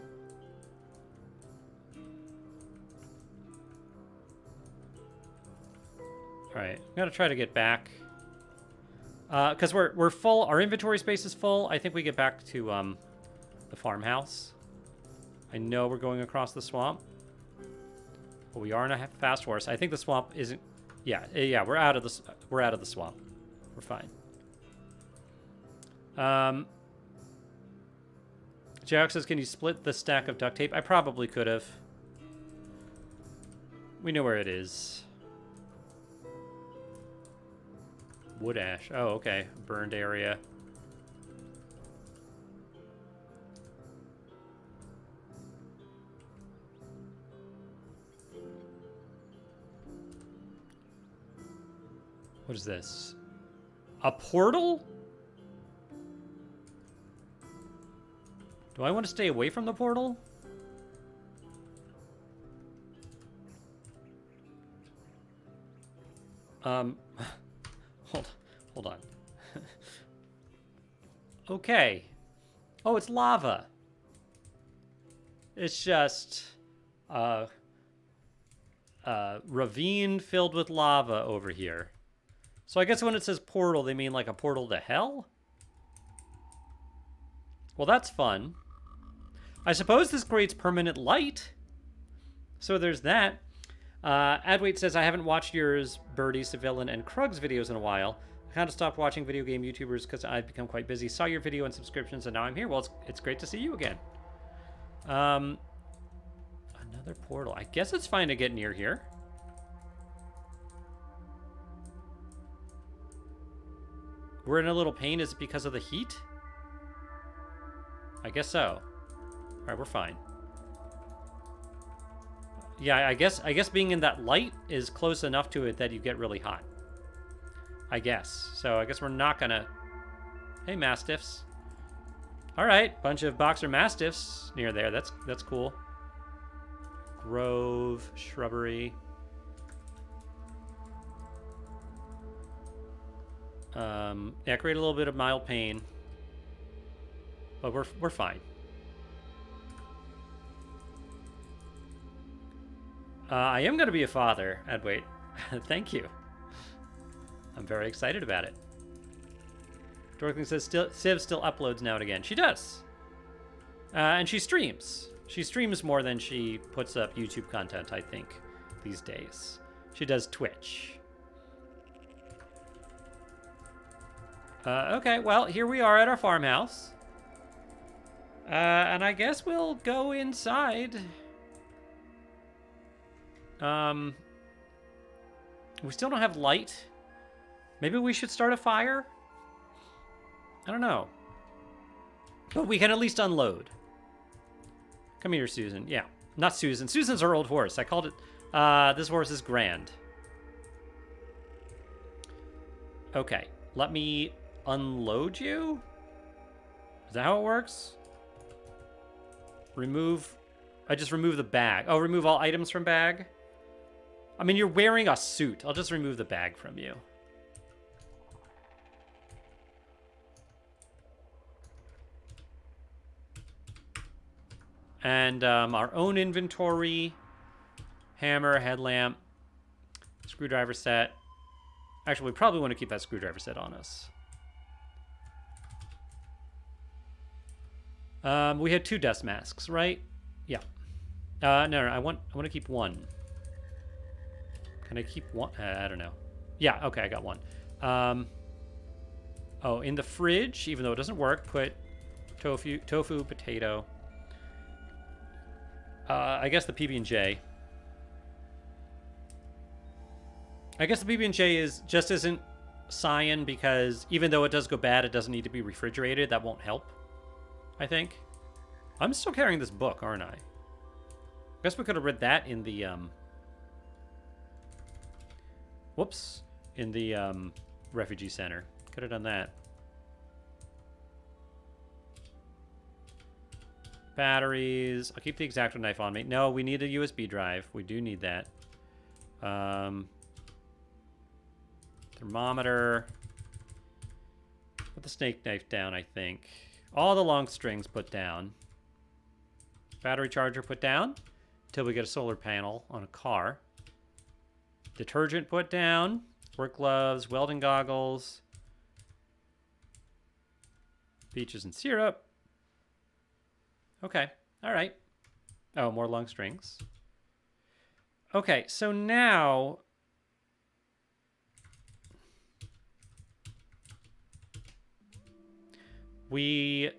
Speaker 1: Alright, I'm gonna try to get back. Because we're full, our inventory space is full. I think we get back to the farmhouse. I know we're going across the swamp. But we are in a fast horse. I think the swamp isn't... Yeah, we're out of the swamp. We're fine. Jack says, can you split the stack of duct tape? I probably could have. We know where it is. Wood ash. Oh, okay. Burned area. What is this? A portal? Do I want to stay away from the portal? Hold on. Okay. Oh, it's lava. It's just ravine filled with lava over here. So I guess when it says portal, they mean like a portal to hell? Well, that's fun. I suppose this creates permanent light. So there's that. Adwait says, I haven't watched yours, Birdie, Civilian, and Krug's videos in a while. I kind of stopped watching video game YouTubers because I've become quite busy. Saw your video and subscriptions, and now I'm here. Well, it's great to see you again. Another portal. I guess it's fine to get near here. We're in a little pain. Is it because of the heat? I guess so. All right, we're fine. Yeah, I guess being in that light is close enough to it that you get really hot. I guess. So I guess we're not gonna... Hey, Mastiffs. All right, bunch of boxer Mastiffs near there. That's cool. Grove, shrubbery. Yeah, create a little bit of mild pain. But we're fine. I am going to be a father, Edwait. Thank you. I'm very excited about it. Dorkling says Civ still uploads now and again. She does. And she streams. She streams more than she puts up YouTube content, I think, these days. She does Twitch. Okay, well, here we are at our farmhouse. And I guess we'll go inside. We still don't have light. Maybe we should start a fire? I don't know. But we can at least unload. Come here, Susan. Yeah, not Susan. Susan's our old horse. I called it... this horse is Grand. Okay, let me unload you? Is that how it works? Remove... I just remove the bag. Oh, remove all items from bag? I mean, you're wearing a suit. I'll just remove the bag from you. And our own inventory. Hammer, headlamp, screwdriver set. Actually, we probably want to keep that screwdriver set on us. We had 2 dust masks, right? Yeah. No, I want to keep 1. Can I keep 1? I don't know. Yeah, okay, I got 1. Oh, in the fridge, even though it doesn't work, put tofu, potato. I guess the PB&J. I guess the PB&J isn't cyan because even though it does go bad, it doesn't need to be refrigerated. That won't help, I think. I'm still carrying this book, aren't I? I guess we could have read that in the, whoops. In the, refugee center. Could have done that. Batteries. I'll keep the X-Acto knife on me. No, we need a USB drive. We do need that. Thermometer. Put the snake knife down, I think. All the long strings put down. Battery charger put down. Until we get a solar panel on a car. Detergent put down. Work gloves. Welding goggles. Peaches and syrup. Okay. All right. Oh, more long strings. Okay, so now We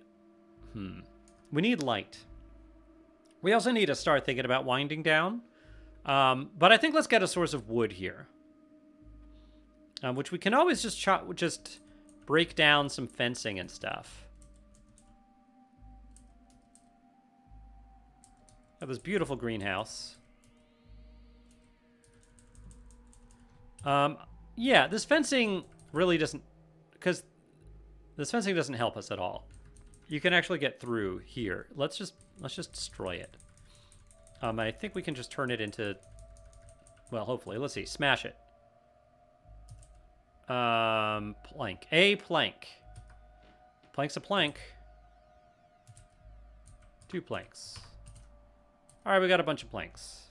Speaker 1: need light. We also need to start thinking about winding down. But I think let's get a source of wood here. Which we can always just break down some fencing and stuff. Have this beautiful greenhouse. Yeah, this fencing really doesn't, because this fencing doesn't help us at all. You can actually get through here. Let's just destroy it. I think we can just turn it into, well, hopefully. Let's see. Smash it. Plank. A plank. Plank's a plank. 2 planks. All right, we got a bunch of planks.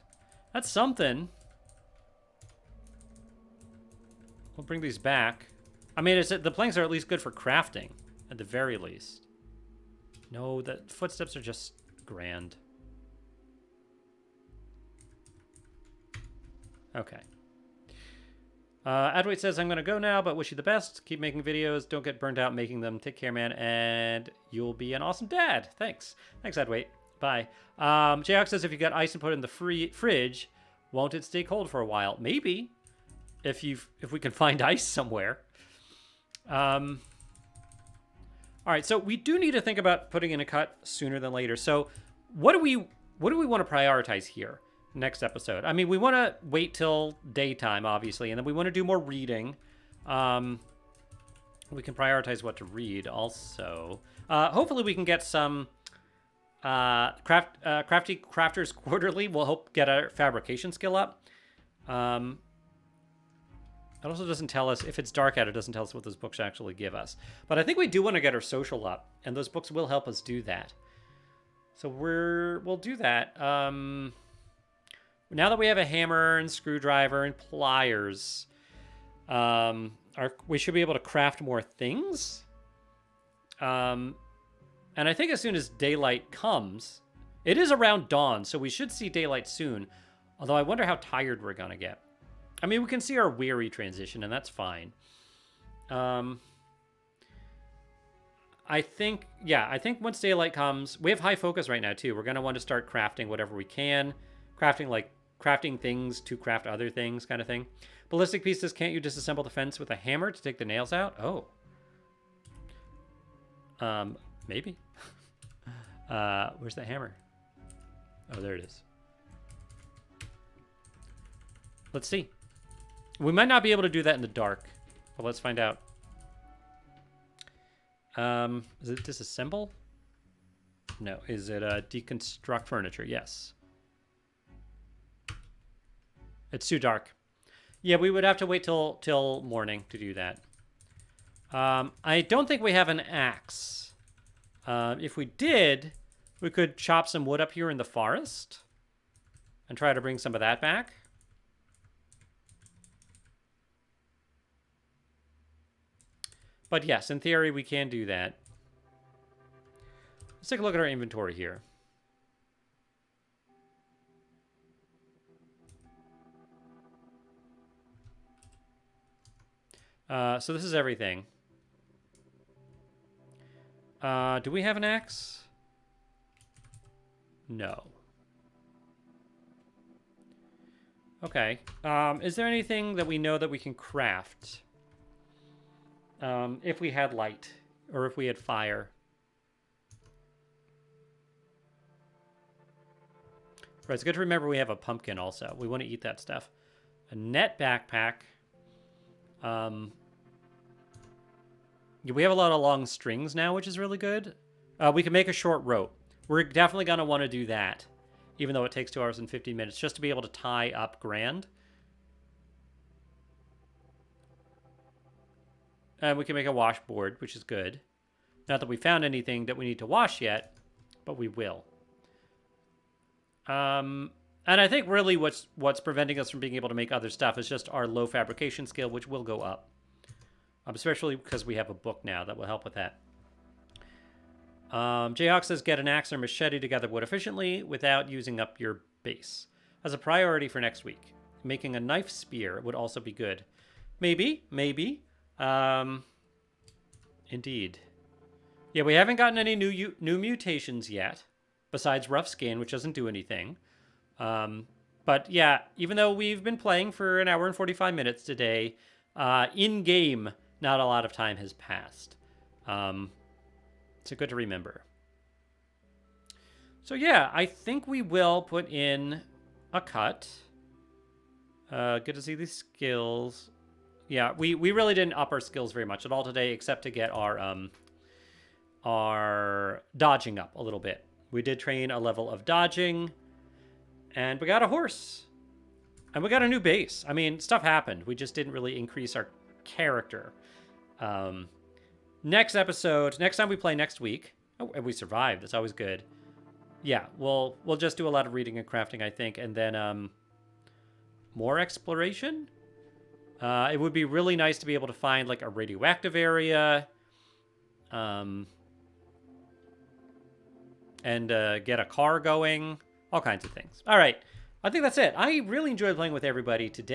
Speaker 1: That's something. We'll bring these back. I mean, the planks are at least good for crafting, at the very least. No, the footsteps are just grand. Okay. Adwait says, I'm going to go now, but wish you the best. Keep making videos. Don't get burned out making them. Take care, man. And you'll be an awesome dad. Thanks. Thanks, Adwait. Bye. Jayok says, if you got ice and put it in the fridge, won't it stay cold for a while? Maybe. If we can find ice somewhere. All right, so we do need to think about putting in a cut sooner than later. So what do we want to prioritize here next episode? I mean, we want to wait till daytime, obviously, and then we want to do more reading. We can prioritize what to read also. Hopefully we can get some Crafty Crafters Quarterly. We'll hope get our fabrication skill up. It also doesn't tell us, if it's dark out, it doesn't tell us what those books actually give us. But I think we do want to get our social up, and those books will help us do that. So we'll do that. Now that we have a hammer and screwdriver and pliers, we should be able to craft more things. And I think as soon as daylight comes, it is around dawn, so we should see daylight soon. Although I wonder how tired we're going to get. I mean, we can see our weary transition, and that's fine. I think once daylight comes, we have high focus right now, too. We're going to want to start crafting whatever we can. Crafting things to craft other things kind of thing. Ballistic pieces, can't you disassemble the fence with a hammer to take the nails out? Oh. Maybe. Where's the hammer? Oh, there it is. Let's see. We might not be able to do that in the dark, but let's find out. Is it disassemble? No. Is it deconstruct furniture? Yes. It's too dark. Yeah, we would have to wait till morning to do that. I don't think we have an axe. If we did, we could chop some wood up here in the forest and try to bring some of that back. But yes, in theory, we can do that. Let's take a look at our inventory here. So this is everything. Do we have an axe? No. Okay. Is there anything that we know that we can craft? If we had light, or if we had fire. Right, it's good to remember we have a pumpkin also. We want to eat that stuff. A net backpack. We have a lot of long strings now, which is really good. We can make a short rope. We're definitely going to want to do that, even though it takes 2 hours and 15 minutes, just to be able to tie up Grand. And we can make a washboard, which is good. Not that we found anything that we need to wash yet, but we will. And I think really what's preventing us from being able to make other stuff is just our low fabrication skill, which will go up. Especially because we have a book now that will help with that. Jayhawk says, get an axe or machete to gather wood efficiently without using up your base. As a priority for next week. Making a knife spear would also be good. Maybe. Indeed. Yeah, we haven't gotten any new mutations yet, besides rough skin, which doesn't do anything. But yeah, even though we've been playing for an hour and 45 minutes today, in game, not a lot of time has passed. So good to remember. So yeah, I think we will put in a cut. Good to see these skills. Yeah, we really didn't up our skills very much at all today, except to get our dodging up a little bit. We did train a level of dodging, and we got a horse. And we got a new base. I mean, stuff happened. We just didn't really increase our character. Next episode, next time we play next week. Oh, and we survived. That's always good. Yeah, we'll just do a lot of reading and crafting, I think, and then more exploration. It would be really nice to be able to find like a radioactive area, and get a car going, all kinds of things. All right, I think that's it. I really enjoyed playing with everybody today.